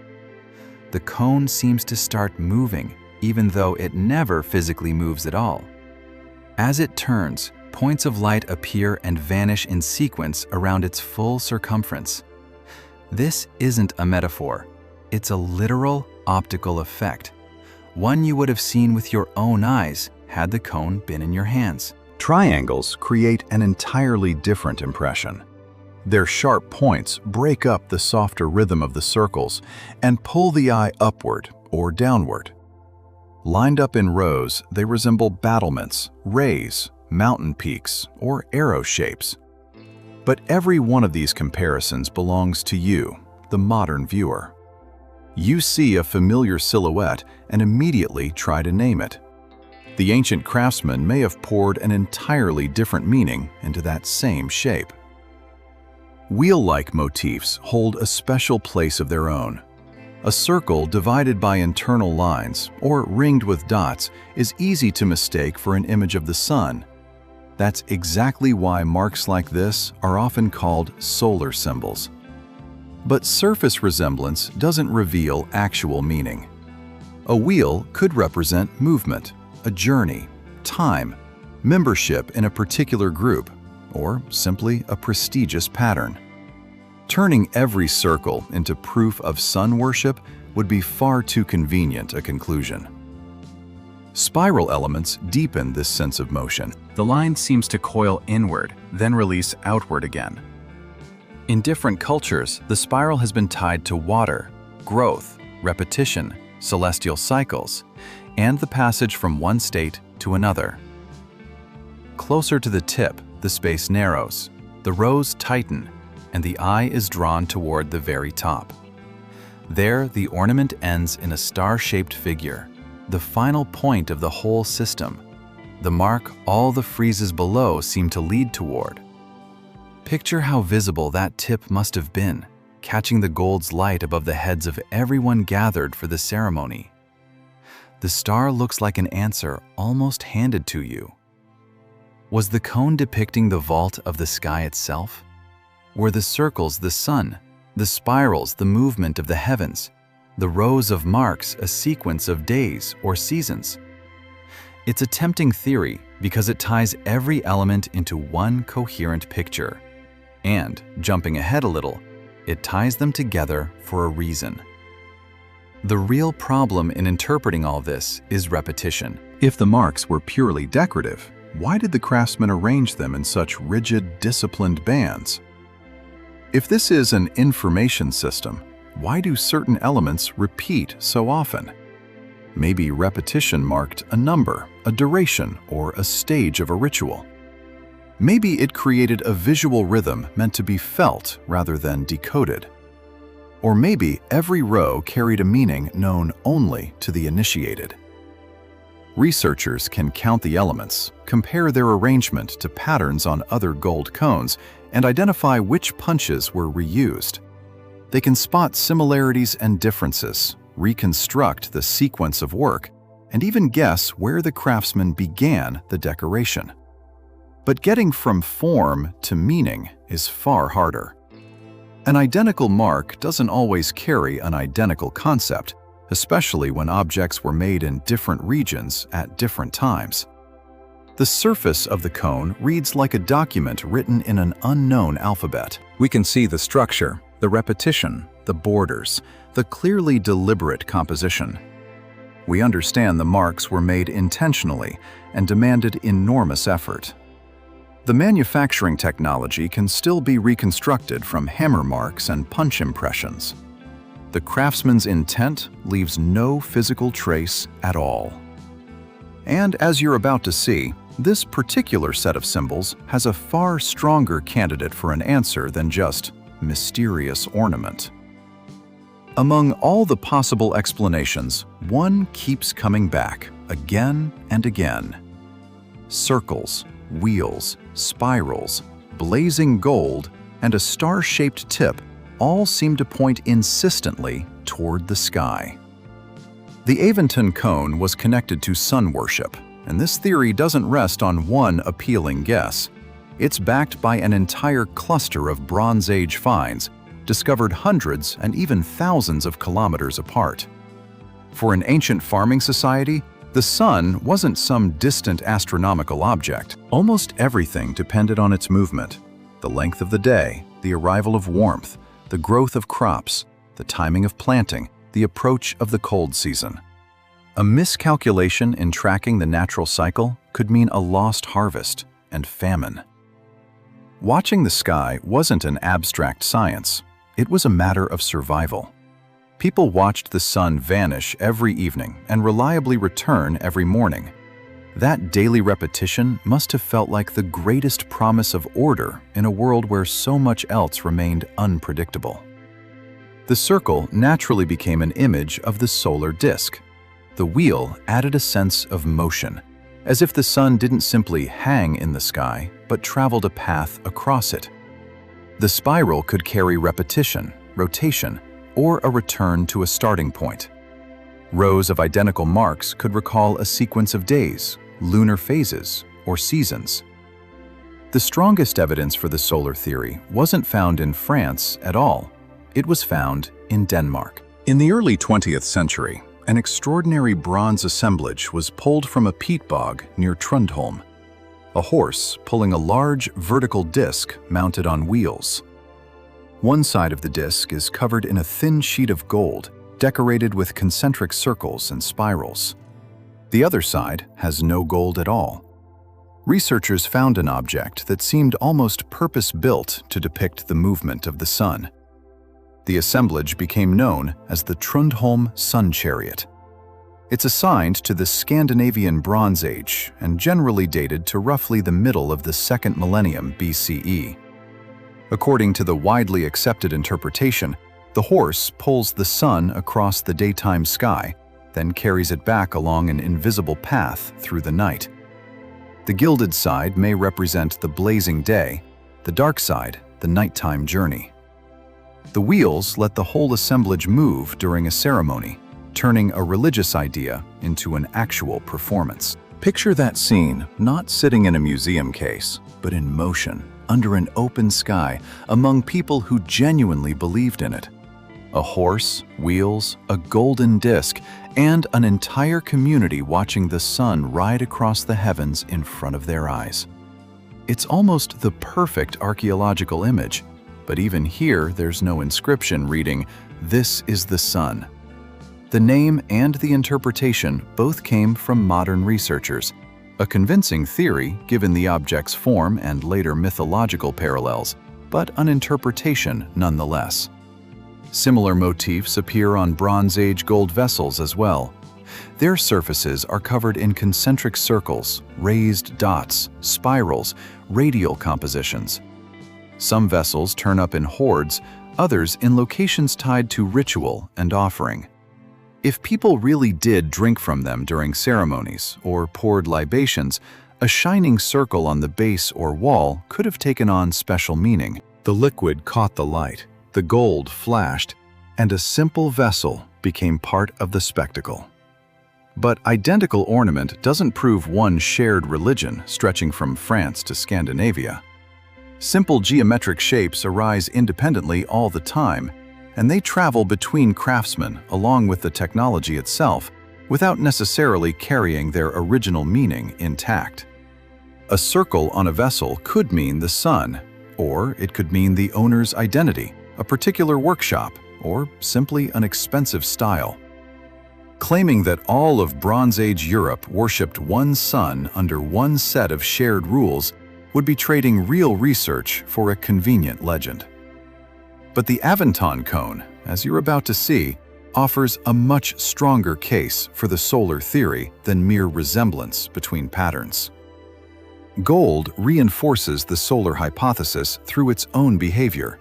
B: The cone seems to start moving, even though it never physically moves at all. As it turns, points of light appear and vanish in sequence around its full circumference. This isn't a metaphor. It's a literal optical effect, one you would have seen with your own eyes had the cone been in your hands.
C: Triangles create an entirely different impression. Their sharp points break up the softer rhythm of the circles and pull the eye upward or downward. Lined up in rows, they resemble battlements, rays, mountain peaks, or arrow shapes. But every one of these comparisons belongs to you, the modern viewer. You see a familiar silhouette and immediately try to name it. The ancient craftsman may have poured an entirely different meaning into that same shape. Wheel-like motifs hold a special place of their own. A circle divided by internal lines or ringed with dots is easy to mistake for an image of the sun. That's exactly why marks like this are often called solar symbols. But surface resemblance doesn't reveal actual meaning. A wheel could represent movement, a journey, time, membership in a particular group, or simply a prestigious pattern. Turning every circle into proof of sun worship would be far too convenient a conclusion. Spiral elements deepen this sense of motion.
A: The line seems to coil inward, then release outward again. In different cultures, the spiral has been tied to water, growth, repetition, celestial cycles, and the passage from one state to another. Closer to the tip, the space narrows, the rows tighten, and the eye is drawn toward the very top. There, the ornament ends in a star-shaped figure, the final point of the whole system, the mark all the friezes below seem to lead toward. Picture how visible that tip must have been, catching the gold's light above the heads of everyone gathered for the ceremony. The star looks like an answer almost handed to you. Was the cone depicting the vault of the sky itself? Were the circles the sun, the spirals the movement of the heavens, the rows of marks a sequence of days or seasons? It's a tempting theory because it ties every element into one coherent picture. And, jumping ahead a little, it ties them together for a reason. The real problem in interpreting all this is repetition.
C: If the marks were purely decorative, why did the craftsman arrange them in such rigid, disciplined bands? If this is an information system, why do certain elements repeat so often? Maybe repetition marked a number, a duration, or a stage of a ritual. Maybe it created a visual rhythm meant to be felt rather than decoded. Or maybe every row carried a meaning known only to the initiated. Researchers can count the elements, compare their arrangement to patterns on other gold cones, and identify which punches were reused. They can spot similarities and differences, reconstruct the sequence of work, and even guess where the craftsman began the decoration. But getting from form to meaning is far harder. An identical mark doesn't always carry an identical concept, especially when objects were made in different regions at different times. The surface of the cone reads like a document written in an unknown alphabet. We can see the structure, the repetition, the borders, the clearly deliberate composition. We understand the marks were made intentionally and demanded enormous effort. The manufacturing technology can still be reconstructed from hammer marks and punch impressions. The craftsman's intent leaves no physical trace at all. And as you're about to see, this particular set of symbols has a far stronger candidate for an answer than just mysterious ornament. Among all the possible explanations, one keeps coming back again and again. Circles, wheels, spirals, blazing gold, and a star-shaped tip all seem to point insistently toward the sky. The Avanton Cone was connected to sun worship, and this theory doesn't rest on one appealing guess. It's backed by an entire cluster of Bronze Age finds, discovered hundreds and even thousands of kilometers apart. For an ancient farming society, the sun wasn't some distant astronomical object. Almost everything depended on its movement: the length of the day, the arrival of warmth, the growth of crops, the timing of planting, the approach of the cold season. A miscalculation in tracking the natural cycle could mean a lost harvest and famine. Watching the sky wasn't an abstract science. It was a matter of survival. People watched the sun vanish every evening and reliably return every morning.
B: That daily repetition must have felt like the greatest promise of order in a world where so much else remained unpredictable. The circle naturally became an image of the solar disk. The wheel added a sense of motion, as if the sun didn't simply hang in the sky, but traveled a path across it. The spiral could carry repetition, rotation, or a return to a starting point. Rows of identical marks could recall a sequence of days, lunar phases, or seasons. The strongest evidence for the solar theory wasn't found in France at all. It was found in Denmark.
C: In the early 20th century, an extraordinary bronze assemblage was pulled from a peat bog near Trundholm. A horse pulling a large vertical disc mounted on wheels. One side of the disc is covered in a thin sheet of gold, decorated with concentric circles and spirals. The other side has no gold at all. Researchers found an object that seemed almost purpose-built to depict the movement of the sun. The assemblage became known as the Trundholm Sun Chariot. It's assigned to the Scandinavian Bronze Age and generally dated to roughly the middle of the 2nd millennium BCE. According to the widely accepted interpretation, the horse pulls the sun across the daytime sky, then carries it back along an invisible path through the night. The gilded side may represent the blazing day, the dark side, the nighttime journey. The wheels let the whole assemblage move during a ceremony, turning a religious idea into an actual performance.
B: Picture that scene not sitting in a museum case, but in motion, under an open sky, among people who genuinely believed in it. A horse, wheels, a golden disc, and an entire community watching the sun ride across the heavens in front of their eyes. It's almost the perfect archaeological image, but even here there's no inscription reading, "This is the sun." The name and the interpretation both came from modern researchers, a convincing theory given the object's form and later mythological parallels, but an interpretation nonetheless. Similar motifs appear on Bronze Age gold vessels as well. Their surfaces are covered in concentric circles, raised dots, spirals, radial compositions. Some vessels turn up in hoards, others in locations tied to ritual and offering. If people really did drink from them during ceremonies or poured libations, a shining circle on the base or wall could have taken on special meaning.
C: The liquid caught the light, the gold flashed, and a simple vessel became part of the spectacle. But identical ornament doesn't prove one shared religion stretching from France to Scandinavia. Simple geometric shapes arise independently all the time, and they travel between craftsmen along with the technology itself without necessarily carrying their original meaning intact. A circle on a vessel could mean the sun, or it could mean the owner's identity, a particular workshop, or simply an expensive style. Claiming that all of Bronze Age Europe worshipped one sun under one set of shared rules would be trading real research for a convenient legend. But the Avanton Cone, as you're about to see, offers a much stronger case for the solar theory than mere resemblance between patterns. Gold reinforces the solar hypothesis through its own behavior.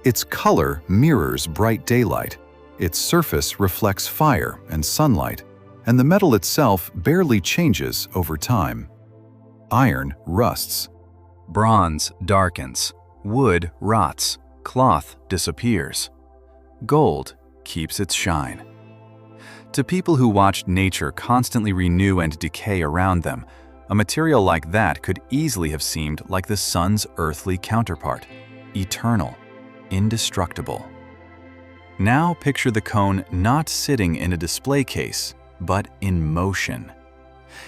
C: Its color mirrors bright daylight, its surface reflects fire and sunlight, and the metal itself barely changes over time. Iron rusts.
A: Bronze darkens. Wood rots. Cloth disappears. Gold keeps its shine. To people who watched nature constantly renew and decay around them, a material like that could easily have seemed like the sun's earthly counterpart, eternal, indestructible. Now picture the cone not sitting in a display case, but in motion.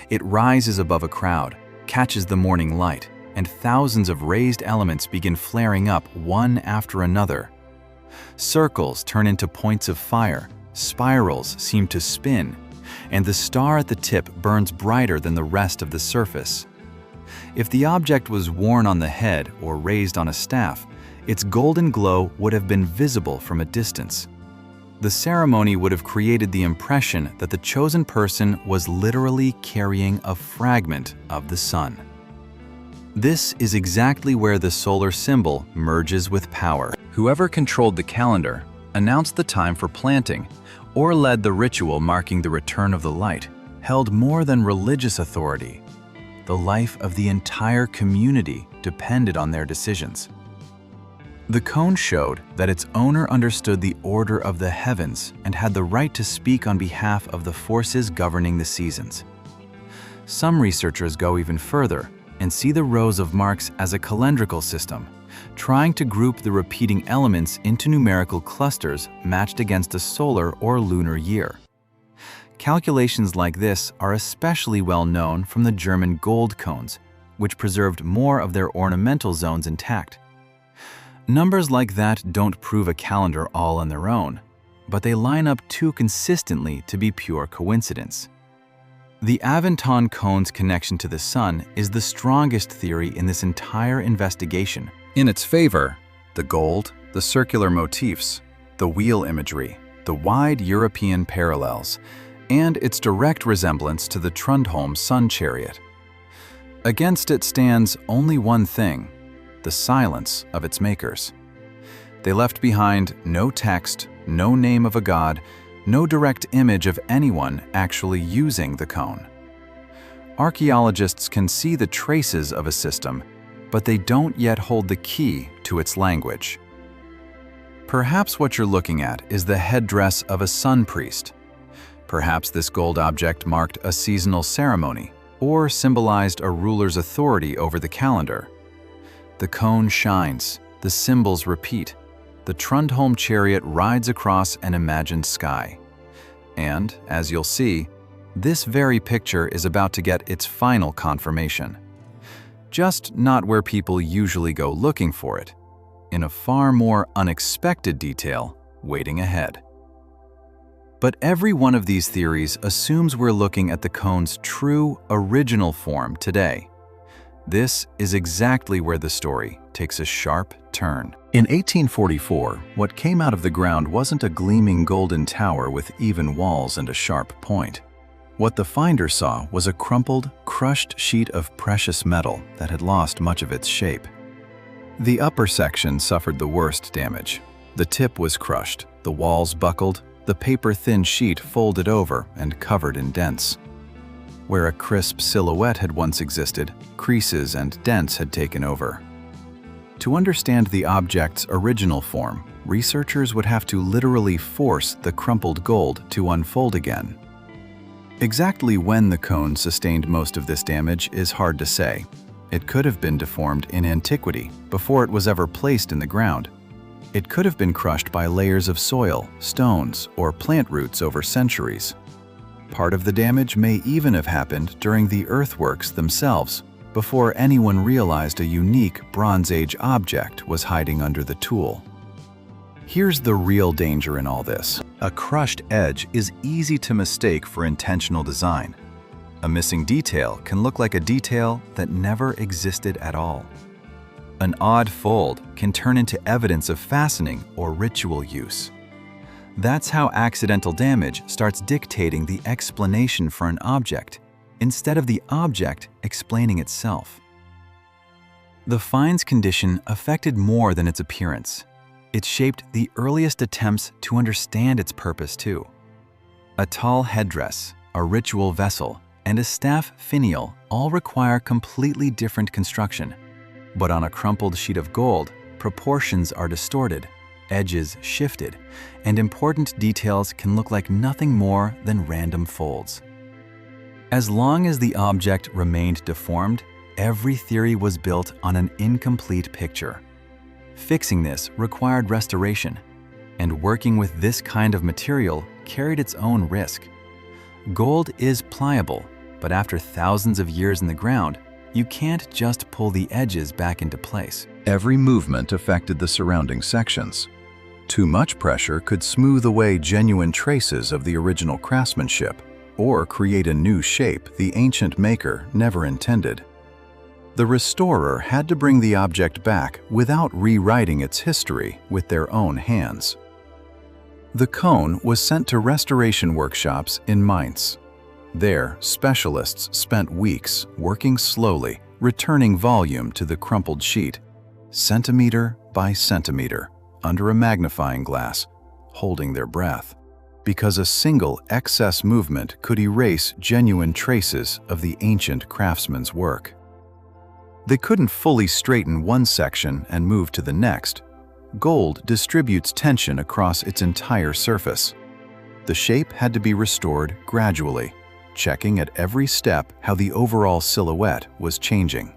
A: It rises above a crowd, catches the morning light, and thousands of raised elements begin flaring up one after another. Circles turn into points of fire, spirals seem to spin, and the star at the tip burns brighter than the rest of the surface. If the object was worn on the head or raised on a staff, its golden glow would have been visible from a distance. The ceremony would have created the impression that the chosen person was literally carrying a fragment of the sun. This is exactly where the solar symbol merges with power. Whoever controlled the calendar announced the time for planting or led the ritual marking the return of the light held more than religious authority. The life of the entire community depended on their decisions. The cone showed that its owner understood the order of the heavens and had the right to speak on behalf of the forces governing the seasons. Some researchers go even further and see the rows of marks as a calendrical system, trying to group the repeating elements into numerical clusters matched against a solar or lunar year. Calculations like this are especially well known from the German gold cones, which preserved more of their ornamental zones intact. Numbers like that don't prove a calendar all on their own, but they line up too consistently to be pure coincidence. The Avanton Cone's connection to the sun is the strongest theory in this entire investigation.
C: In its favor, the gold, the circular motifs, the wheel imagery, the wide European parallels, and its direct resemblance to the Trundholm sun chariot. Against it stands only one thing: the silence of its makers. They left behind no text, no name of a god, no direct image of anyone actually using the cone. Archaeologists can see the traces of a system, but they don't yet hold the key to its language. Perhaps what you're looking at is the headdress of a sun priest. Perhaps this gold object marked a seasonal ceremony or symbolized a ruler's authority over the calendar. The cone shines, the symbols repeat, the Trundholm chariot rides across an imagined sky. And, as you'll see, this very picture is about to get its final confirmation. Just not where people usually go looking for it, in a far more unexpected detail waiting ahead. But every one of these theories assumes we're looking at the cone's true, original form today. This is exactly where the story takes a sharp turn. In 1844, what came out of the ground wasn't a gleaming golden tower with even walls and a sharp point. What the finder saw was a crumpled, crushed sheet of precious metal that had lost much of its shape. The upper section suffered the worst damage. The tip was crushed, the walls buckled, the paper-thin sheet folded over and covered in dents. Where a crisp silhouette had once existed, creases and dents had taken over. To understand the object's original form, researchers would have to literally force the crumpled gold to unfold again. Exactly when the cone sustained most of this damage is hard to say. It could have been deformed in antiquity, before it was ever placed in the ground. It could have been crushed by layers of soil, stones, or plant roots over centuries. Part of the damage may even have happened during the earthworks themselves, before anyone realized a unique Bronze Age object was hiding under the tool. Here's the real danger in all this. A crushed edge is easy to mistake for intentional design. A missing detail can look like a detail that never existed at all. An odd fold can turn into evidence of fastening or ritual use. That's how accidental damage starts dictating the explanation for an object, instead of the object explaining itself. The find's condition affected more than its appearance. It shaped the earliest attempts to understand its purpose too. A tall headdress, a ritual vessel, and a staff finial all require completely different construction. But on a crumpled sheet of gold, proportions are distorted, edges shifted, and important details can look like nothing more than random folds. As long as the object remained deformed, every theory was built on an incomplete picture. Fixing this required restoration, and working with this kind of material carried its own risk. Gold is pliable, but after thousands of years in the ground, you can't just pull the edges back into place. Every movement affected the surrounding sections. Too much pressure could smooth away genuine traces of the original craftsmanship, or create a new shape the ancient maker never intended. The restorer had to bring the object back without rewriting its history with their own hands. The cone was sent to restoration workshops in Mainz. There, specialists spent weeks working slowly, returning volume to the crumpled sheet, centimetre by centimetre, under a magnifying glass, holding their breath, because a single excess movement could erase genuine traces of the ancient craftsman's work. They couldn't fully straighten one section and move to the next. Gold distributes tension across its entire surface. The shape had to be restored gradually, checking at every step how the overall silhouette was changing.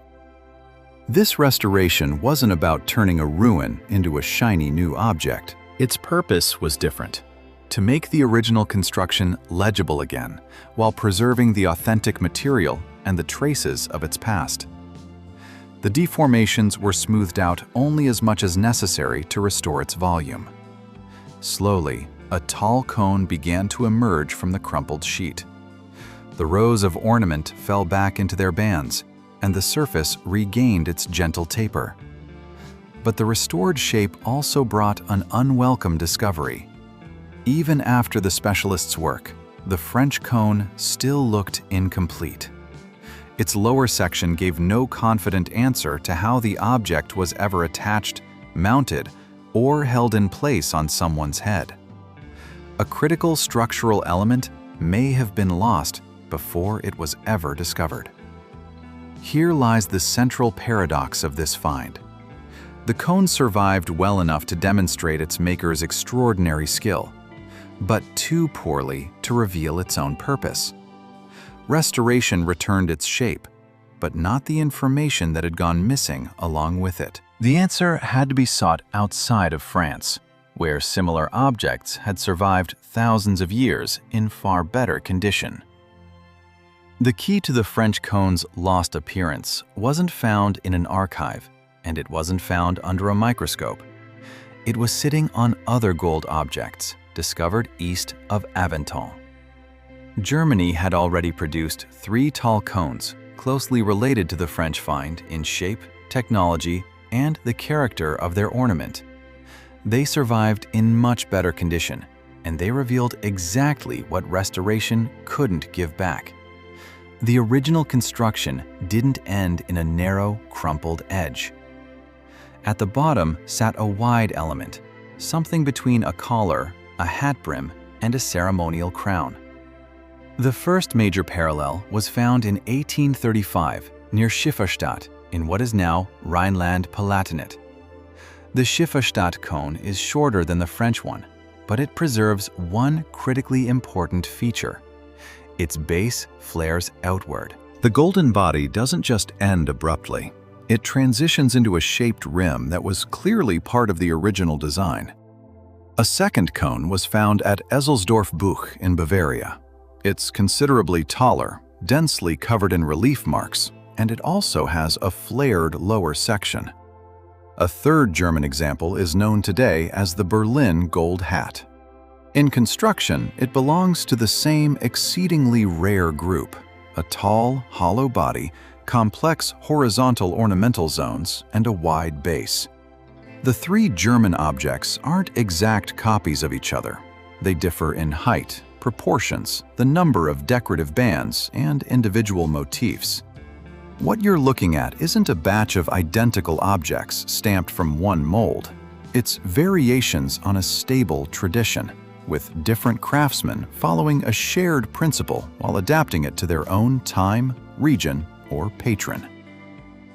C: This restoration wasn't about turning a ruin into a shiny new object. Its purpose was different: to make the original construction legible again, while preserving the authentic material and the traces of its past. The deformations were smoothed out only as much as necessary to restore its volume. Slowly, a tall cone began to emerge from the crumpled sheet. The rows of ornament fell back into their bands, and the surface regained its gentle taper. But the restored shape also brought an unwelcome discovery. Even after the specialist's work, the French cone still looked incomplete. Its lower section gave no confident answer to how the object was ever attached, mounted, or held in place on someone's head. A critical structural element may have been lost before it was ever discovered. Here lies the central paradox of this find. The cone survived well enough to demonstrate its maker's extraordinary skill, but too poorly to reveal its own purpose. Restoration returned its shape, but not the information that had gone missing along with it. The answer had to be sought outside of France, where similar objects had survived thousands of years in far better condition. The key to the French cone's lost appearance wasn't found in an archive, and it wasn't found under a microscope. It was sitting on other gold objects discovered east of Avanton. Germany had already produced 3 tall cones closely related to the French find in shape, technology, and the character of their ornament. They survived in much better condition, and they revealed exactly what restoration couldn't give back. The original construction didn't end in a narrow, crumpled edge. At the bottom sat a wide element, something between a collar, a hat brim, and a ceremonial crown. The first major parallel was found in 1835 near Schifferstadt in what is now Rhineland-Palatinate. The Schifferstadt cone is shorter than the French one, but it preserves one critically important feature. Its base flares outward. The golden body doesn't just end abruptly. It transitions into a shaped rim that was clearly part of the original design. A second cone was found at Ezelsdorf-Buch in Bavaria. It's considerably taller, densely covered in relief marks, and it also has a flared lower section. A third German example is known today as the Berlin gold hat. In construction, it belongs to the same exceedingly rare group: a tall, hollow body, complex horizontal ornamental zones, and a wide base. The 3 German objects aren't exact copies of each other. They differ in height, proportions, the number of decorative bands, and individual motifs. What you're looking at isn't a batch of identical objects stamped from one mold. It's variations on a stable tradition, with different craftsmen following a shared principle while adapting it to their own time, region, or patron.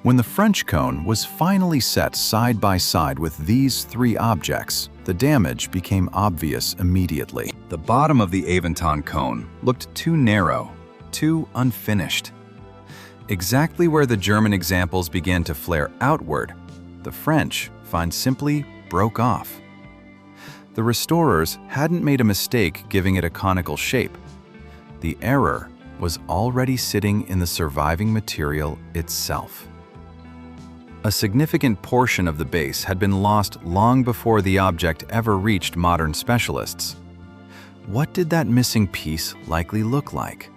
C: When the French cone was finally set side by side with these 3 objects, the damage became obvious immediately. The bottom of the Avanton cone looked too narrow, too unfinished. Exactly where the German examples began to flare outward, the French find simply broke off. The restorers hadn't made a mistake giving it a conical shape. The error was already sitting in the surviving material itself. A significant portion of the base had been lost long before the object ever reached modern specialists. What did that missing piece likely look like?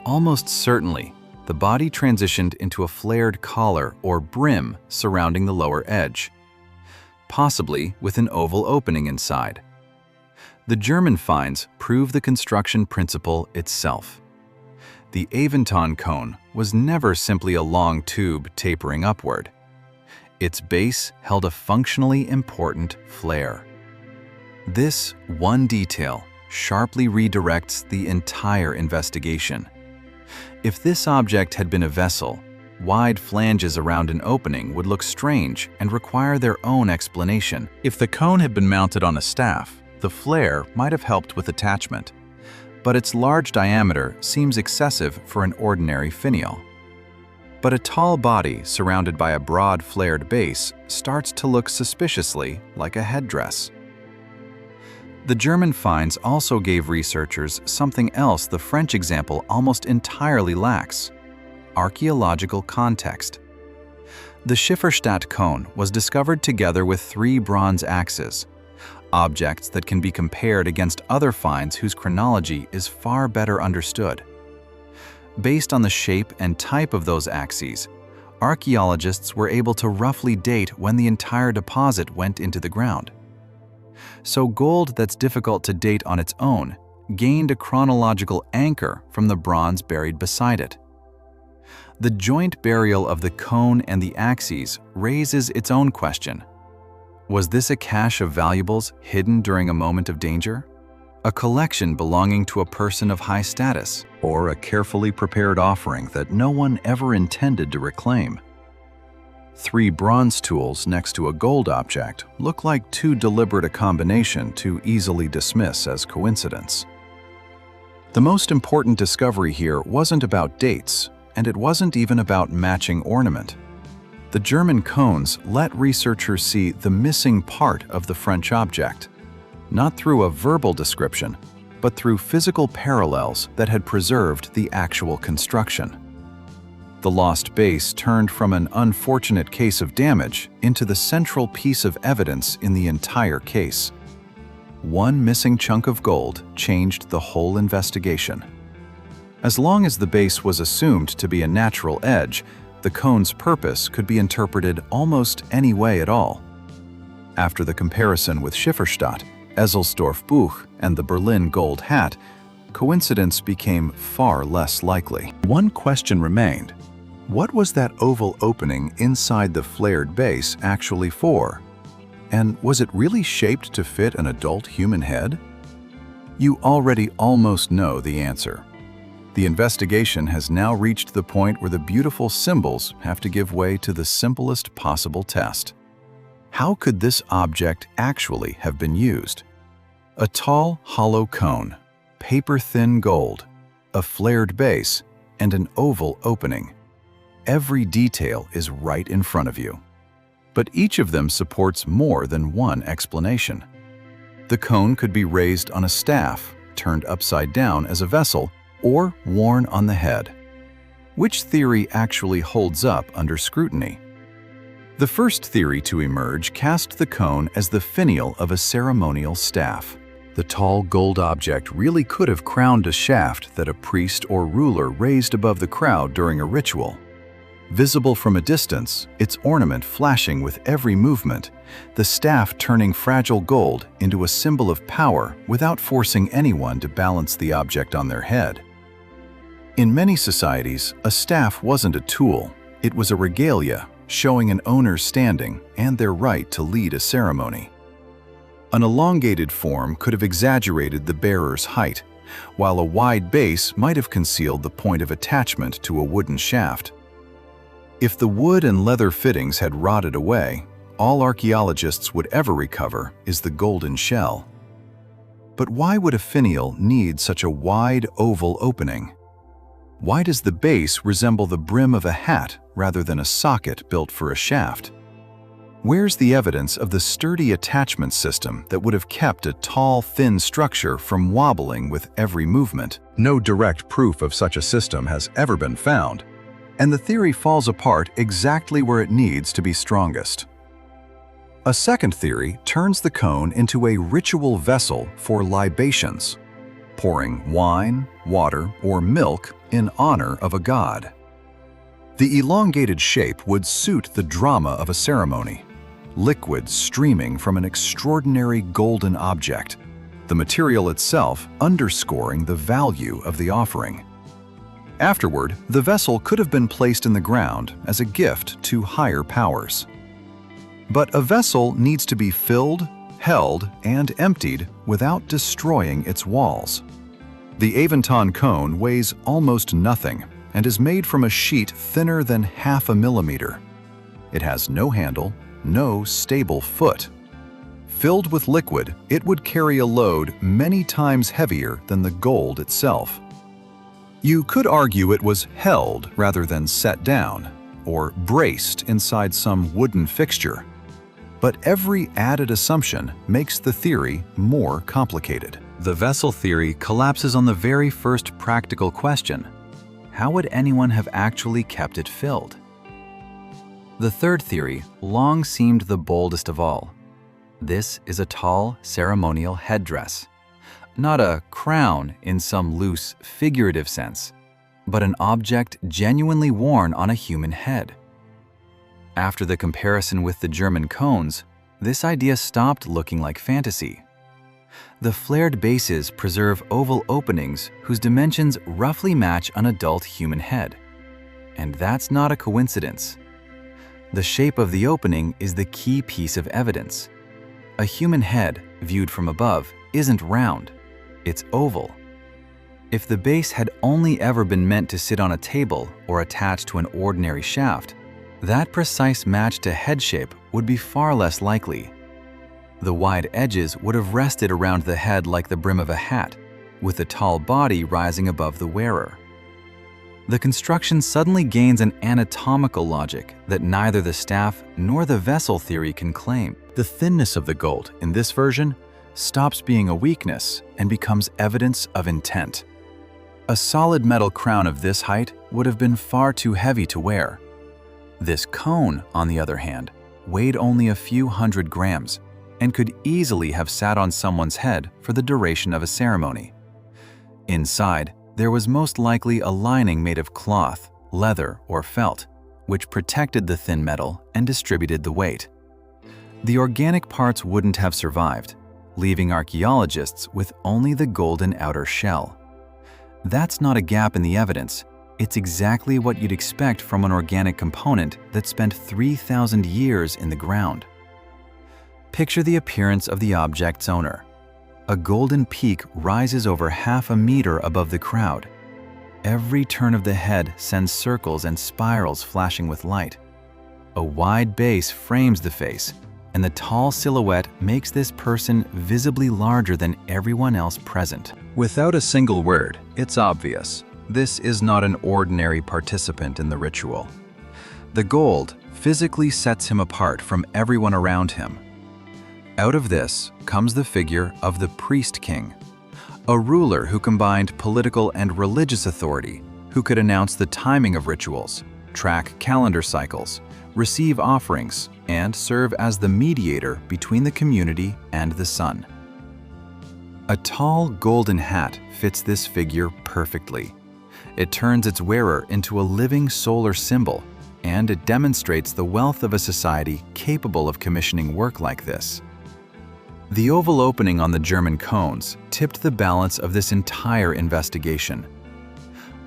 C: Almost certainly, the body transitioned into a flared collar or brim surrounding the lower edge, possibly with an oval opening inside.
A: The German finds prove the construction principle itself. The Avanton cone was never simply a long tube tapering upward. Its base held a functionally important flare. This one detail sharply redirects the entire investigation. If this object had been a vessel, wide flanges around an opening would look strange and require their own explanation. If the cone had been mounted on a staff, the flare might have helped with attachment, but its large diameter seems excessive for an ordinary finial. But a tall body surrounded by a broad flared base starts to look suspiciously like a headdress. The German finds also gave researchers something else the French example almost entirely lacks: archaeological context. The Schifferstadt Cone was discovered together with 3 bronze axes, objects that can be compared against other finds whose chronology is far better understood. Based on the shape and type of those axes, archaeologists were able to roughly date when the entire deposit went into the ground. So gold that's difficult to date on its own gained a chronological anchor from the bronze buried beside it. The joint burial of the cone and the axes raises its own question. Was this a cache of valuables hidden during a moment of danger? A collection belonging to a person of high status?
C: Or a carefully prepared offering that no one ever intended to reclaim? 3 bronze tools next to a gold object look like too deliberate a combination to easily dismiss as coincidence. The most important discovery here wasn't about dates, and it wasn't even about matching ornament. The German cones let researchers see the missing part of the French object, not through a verbal description, but through physical parallels that had preserved the actual construction. The lost base turned from an unfortunate case of damage into the central piece of evidence in the entire case. One missing chunk of gold changed the whole investigation. As long as the base was assumed to be a natural edge, the cone's purpose could be interpreted almost any way at all. After the comparison with Schifferstadt, Ezelsdorf-Buch, and the Berlin gold hat, coincidence became far less likely. One question remained: what was that oval opening inside the flared base actually for? And was it really shaped to fit an adult human head? You already almost know the answer. The investigation has now reached the point where the beautiful symbols have to give way to the simplest possible test. How could this object actually have been used? A tall, hollow cone, paper-thin gold, a flared base, and an oval opening. Every detail is right in front of you. But each of them supports more than one explanation. The cone could be raised on a staff, turned upside down as a vessel, or worn on the head. Which theory actually holds up under scrutiny? The first theory to emerge cast the cone as the finial of a ceremonial staff. The tall gold object really could have crowned a shaft that a priest or ruler raised above the crowd during a ritual. Visible from a distance, its ornament flashing with every movement, the staff turning fragile gold into a symbol of power without forcing anyone to balance the object on their head. In many societies, a staff wasn't a tool, it was a regalia, showing an owner's standing and their right to lead a ceremony. An elongated form could have exaggerated the bearer's height, while a wide base might have concealed the point of attachment to a wooden shaft. If the wood and leather fittings had rotted away, all archaeologists would ever recover is the golden shell. But why would a finial need such a wide oval opening? Why does the base resemble the brim of a hat rather than a socket built for a shaft? Where's the evidence of the sturdy attachment system that would have kept a tall, thin structure from wobbling with every movement? No direct proof of such a system has ever been found, and the theory falls apart exactly where it needs to be strongest. A second theory turns the cone into a ritual vessel for libations, pouring wine, water, or milk in honor of a god. The elongated shape would suit the drama of a ceremony, liquid streaming from an extraordinary golden object, the material itself underscoring the value of the offering. Afterward, the vessel could have been placed in the ground as a gift to higher powers. But a vessel needs to be filled, held, and emptied without destroying its walls. The Avanton cone weighs almost nothing and is made from a sheet thinner than 0.5 millimeter. It has no handle, no stable foot. Filled with liquid, it would carry a load many times heavier than the gold itself. You could argue it was held rather than set down, or braced inside some wooden fixture. But every added assumption makes the theory more complicated.
A: The vessel theory collapses on the very first practical question: how would anyone have actually kept it filled? The third theory long seemed the boldest of all. This is a tall ceremonial headdress. Not a crown in some loose, figurative sense, but an object genuinely worn on a human head. After the comparison with the German cones, this idea stopped looking like fantasy. The flared bases preserve oval openings whose dimensions roughly match an adult human head. And that's not a coincidence. The shape of the opening is the key piece of evidence. A human head, viewed from above, isn't round. It's oval. If the base had only ever been meant to sit on a table or attached to an ordinary shaft, that precise match to head shape would be far less likely. The wide edges would have rested around the head like the brim of a hat, with the tall body rising above the wearer. The construction suddenly gains an anatomical logic that neither the staff nor the vessel theory can claim. The thinness of the gold in this version stops being a weakness and becomes evidence of intent. A solid metal crown of this height would have been far too heavy to wear. This cone, on the other hand, weighed only a few hundred grams and could easily have sat on someone's head for the duration of a ceremony. Inside, there was most likely a lining made of cloth, leather, or felt, which protected the thin metal and distributed the weight. The organic parts wouldn't have survived, leaving archaeologists with only the golden outer shell. That's not a gap in the evidence. It's exactly what you'd expect from an organic component that spent 3,000 years in the ground. Picture the appearance of the object's owner. A golden peak rises over 0.5 meter above the crowd. Every turn of the head sends circles and spirals flashing with light. A wide base frames the face, and the tall silhouette makes this person visibly larger than everyone else present.
C: Without a single word, it's obvious. This is not an ordinary participant in the ritual. The gold physically sets him apart from everyone around him. Out of this comes the figure of the priest king, a ruler who combined political and religious authority, who could announce the timing of rituals, track calendar cycles, receive offerings, and serve as the mediator between the community and the sun. A tall golden hat fits this figure perfectly. It turns its wearer into a living solar symbol, and it demonstrates the wealth of a society capable of commissioning work like this. The oval opening on the German cones tipped the balance of this entire investigation.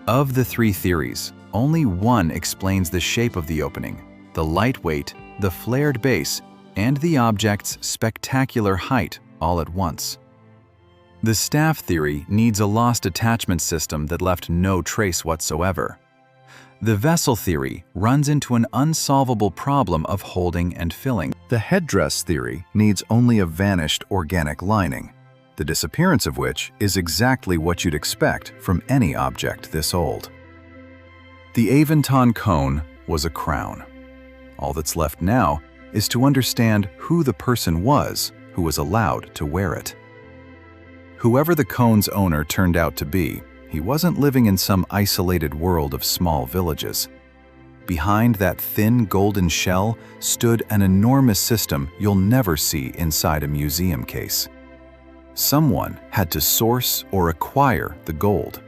C: Of the three theories, only one explains the shape of the opening: the light weight, the flared base, and the object's spectacular height all at once. The staff theory needs a lost attachment system that left no trace whatsoever. The vessel theory runs into an unsolvable problem of holding and filling. The headdress theory needs only a vanished organic lining, the disappearance of which is exactly what you'd expect from any object this old. The Avanton cone was a crown. All that's left now is to understand who the person was who was allowed to wear it. Whoever the cone's owner turned out to be, he wasn't living in some isolated world of small villages. Behind that thin golden shell stood an enormous system you'll never see inside a museum case. Someone had to source or acquire the gold.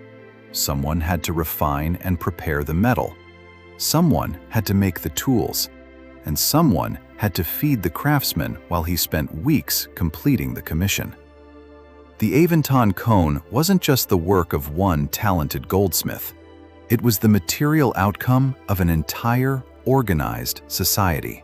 C: Someone had to refine and prepare the metal. Someone had to make the tools. And someone had to feed the craftsman while he spent weeks completing the commission.
B: The Avanton Cone wasn't just the work of one talented goldsmith. It was the material outcome of an entire, organized society.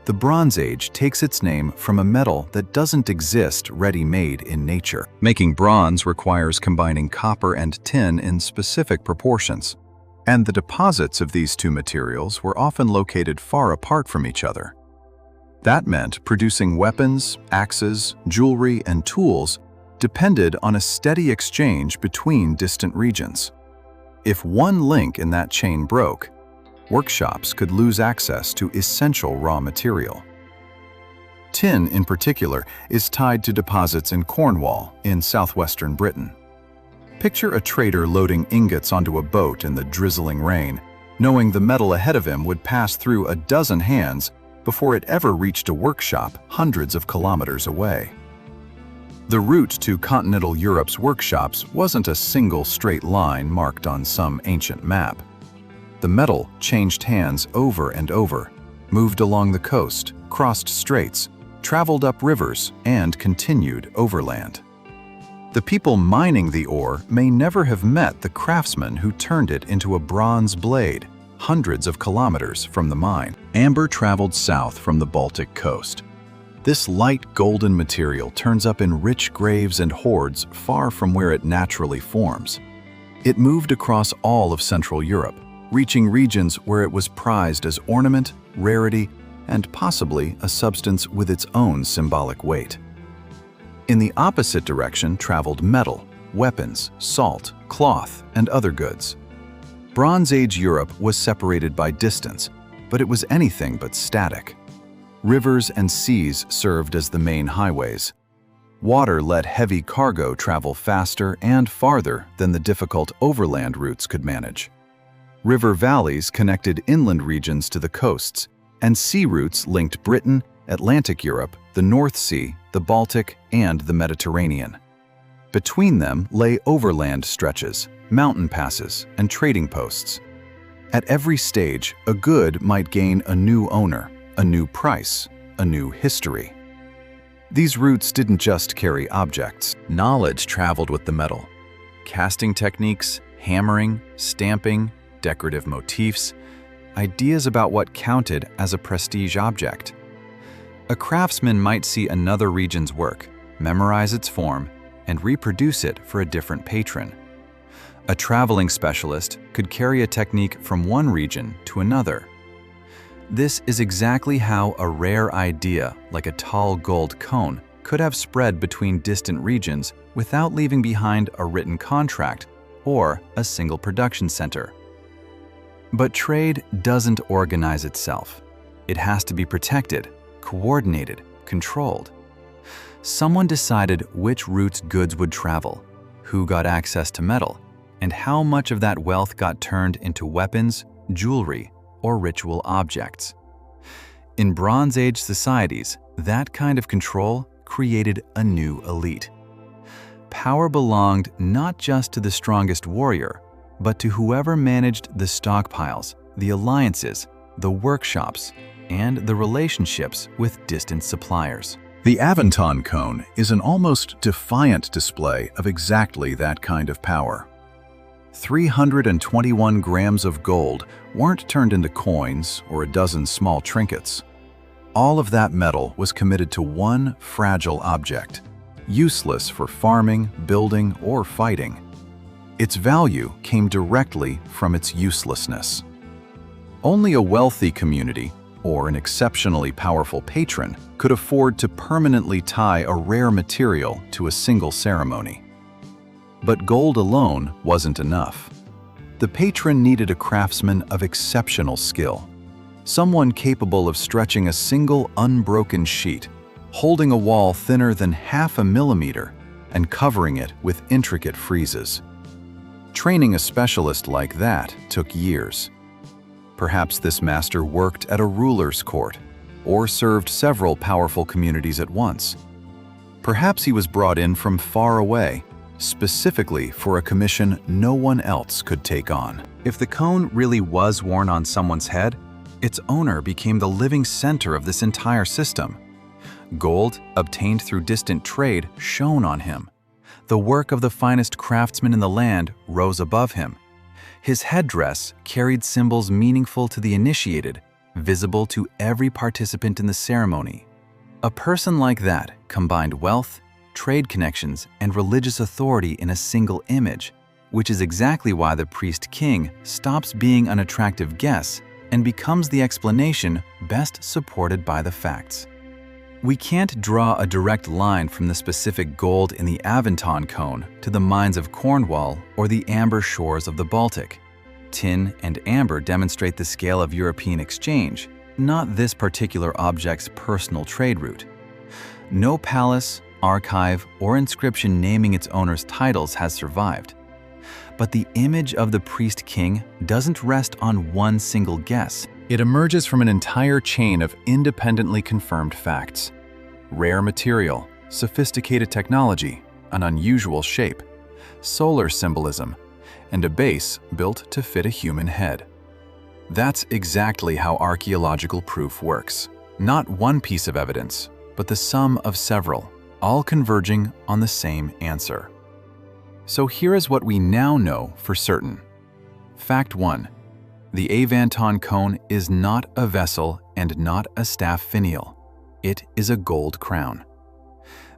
B: The Bronze Age takes its name from a metal that doesn't exist ready-made in nature. Making bronze requires combining copper and tin in specific proportions, and the deposits of these two materials were often located far apart from each other. That meant producing weapons, axes, jewelry, and tools depended on a steady exchange between distant regions. If one link in that chain broke, workshops could lose access to essential raw material. Tin, in particular, is tied to deposits in Cornwall, in southwestern Britain. Picture a trader loading ingots onto a boat in the drizzling rain, knowing the metal ahead of him would pass through a dozen hands before it ever reached a workshop hundreds of kilometers away. The route to continental Europe's workshops wasn't a single straight line marked on some ancient map. The metal changed hands over and over, moved along the coast, crossed straits, traveled up rivers, and continued overland. The people mining the ore may never have met the craftsman who turned it into a bronze blade, hundreds of kilometers from the mine. Amber traveled south from the Baltic coast. This light golden material turns up in rich graves and hoards far from where it naturally forms. It moved across all of Central Europe, reaching regions where it was prized as ornament, rarity, and possibly a substance with its own symbolic weight. In the opposite direction traveled metal, weapons, salt, cloth, and other goods. Bronze Age Europe was separated by distance, but it was anything but static. Rivers and seas served as the main highways. Water let heavy cargo travel faster and farther than the difficult overland routes could manage. River valleys connected inland regions to the coasts, and sea routes linked Britain, Atlantic Europe, the North Sea, the Baltic, and the Mediterranean. Between them lay overland stretches, mountain passes, and trading posts. At every stage, a good might gain a new owner, a new price, a new history. These routes didn't just carry objects. Knowledge traveled with the metal. Casting techniques, hammering, stamping, decorative motifs, ideas about what counted as a prestige object. A craftsman might see another region's work, memorize its form, and reproduce it for a different patron. A traveling specialist could carry a technique from one region to another. This is exactly how a rare idea, like a tall gold cone, could have spread between distant regions without leaving behind a written contract or a single production center. But trade doesn't organize itself. It has to be protected, coordinated, controlled. Someone decided which routes goods would travel, who got access to metal, and how much of that wealth got turned into weapons, jewelry, or ritual objects. In Bronze Age societies, that kind of control created a new elite. Power belonged not just to the strongest warrior, but to whoever managed the stockpiles, the alliances, the workshops, and the relationships with distant suppliers.
C: The Avanton Cone is an almost defiant display of exactly that kind of power. 321 grams of gold weren't turned into coins or a dozen small trinkets. All of that metal was committed to one fragile object, useless for farming, building, or fighting. Its value came directly from its uselessness. Only a wealthy community or an exceptionally powerful patron could afford to permanently tie a rare material to a single ceremony. But gold alone wasn't enough. The patron needed a craftsman of exceptional skill, someone capable of stretching a single unbroken sheet, holding a wall thinner than half a millimeter, and covering it with intricate friezes. Training a specialist like that took years. Perhaps this master worked at a ruler's court or served several powerful communities at once. Perhaps he was brought in from far away, specifically for a commission no one else could take on. If the cone really was worn on someone's head, its owner became the living center of this entire system.
A: Gold, obtained through distant trade, shone on him. The work of the finest craftsmen in the land rose above him. His headdress carried symbols meaningful to the initiated, visible to every participant in the ceremony. A person like that combined wealth, trade connections, and religious authority in a single image, which is exactly why the priest-king stops being an attractive guess and becomes the explanation best supported by the facts. We can't draw a direct line from the specific gold in the Avanton Cone to the mines of Cornwall or the amber shores of the Baltic. Tin and amber demonstrate the scale of European exchange, not this particular object's personal trade route. No palace, archive, or inscription naming its owner's titles has survived. But the image of the priest-king doesn't rest on one single guess.
C: It emerges from an entire chain of independently confirmed facts. Rare material, sophisticated technology, an unusual shape, solar symbolism, and a base built to fit a human head. That's exactly how archaeological proof works. Not one piece of evidence, but the sum of several, all converging on the same answer. So here is what we now know for certain. Fact 1. The Avanton Cone is not a vessel and not a staff finial. It is a gold crown.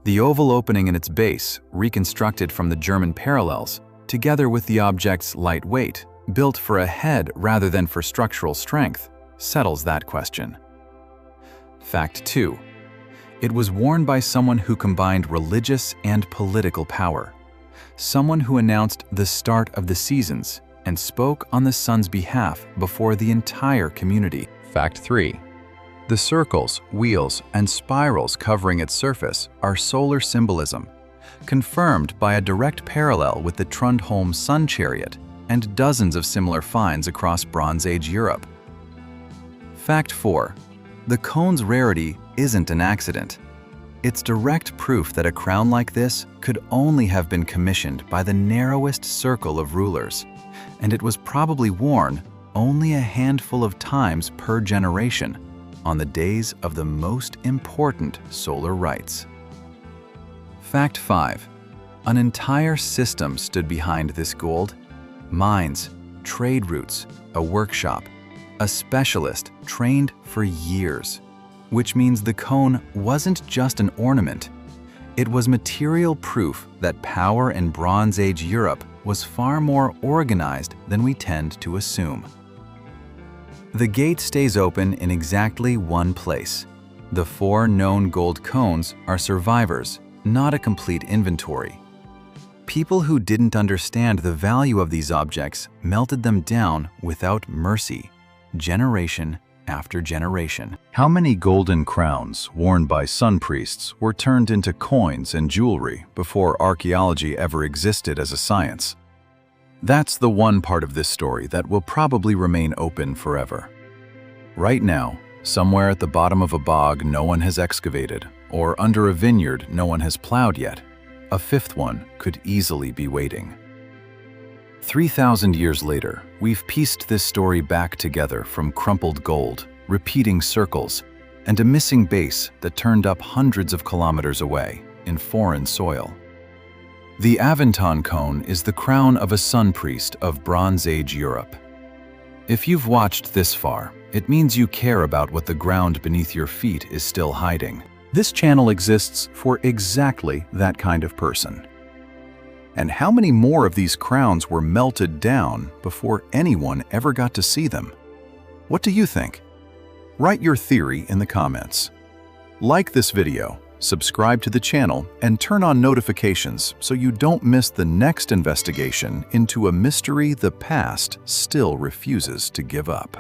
C: The oval opening in its base, reconstructed from the German parallels, together with the object's light weight, built for a head rather than for structural strength, settles that question. Fact 2. It was worn by someone who combined religious and political power. Someone who announced the start of the seasons and spoke on the sun's behalf before the entire community. Fact 3. The circles, wheels, and spirals covering its surface are solar symbolism, confirmed by a direct parallel with the Trundholm sun chariot and dozens of similar finds across Bronze Age Europe. Fact 4. The cone's rarity isn't an accident. It's direct proof that a crown like this could only have been commissioned by the narrowest circle of rulers, and it was probably worn only a handful of times per generation on the days of the most important solar rites. Fact 5. An entire system stood behind this gold. Mines, trade routes, a workshop, a specialist trained for years, which means the cone wasn't just an ornament. It was material proof that power in Bronze Age Europe was far more organized than we tend to assume. The gate stays open in exactly one place. The 4 known gold cones are survivors, not a complete inventory. People who didn't understand the value of these objects melted them down without mercy, generation after generation. How many golden crowns worn by sun priests were turned into coins and jewelry before archaeology ever existed as a science? That's the one part of this story that will probably remain open forever. Right now, somewhere at the bottom of a bog no one has excavated, or under a vineyard no one has plowed yet, a 5th one could easily be waiting. 3,000 years later, we've pieced this story back together from crumpled gold, repeating circles, and a missing base that turned up hundreds of kilometers away in foreign soil. The Avanton Cone is the crown of a sun priest of Bronze Age Europe. If you've watched this far, it means you care about what the ground beneath your feet is still hiding. This channel exists for exactly that kind of person. And how many more of these crowns were melted down before anyone ever got to see them? What do you think? Write your theory in the comments. Like this video, subscribe to the channel, and turn on notifications so you don't miss the next investigation into a mystery the past still refuses to give up.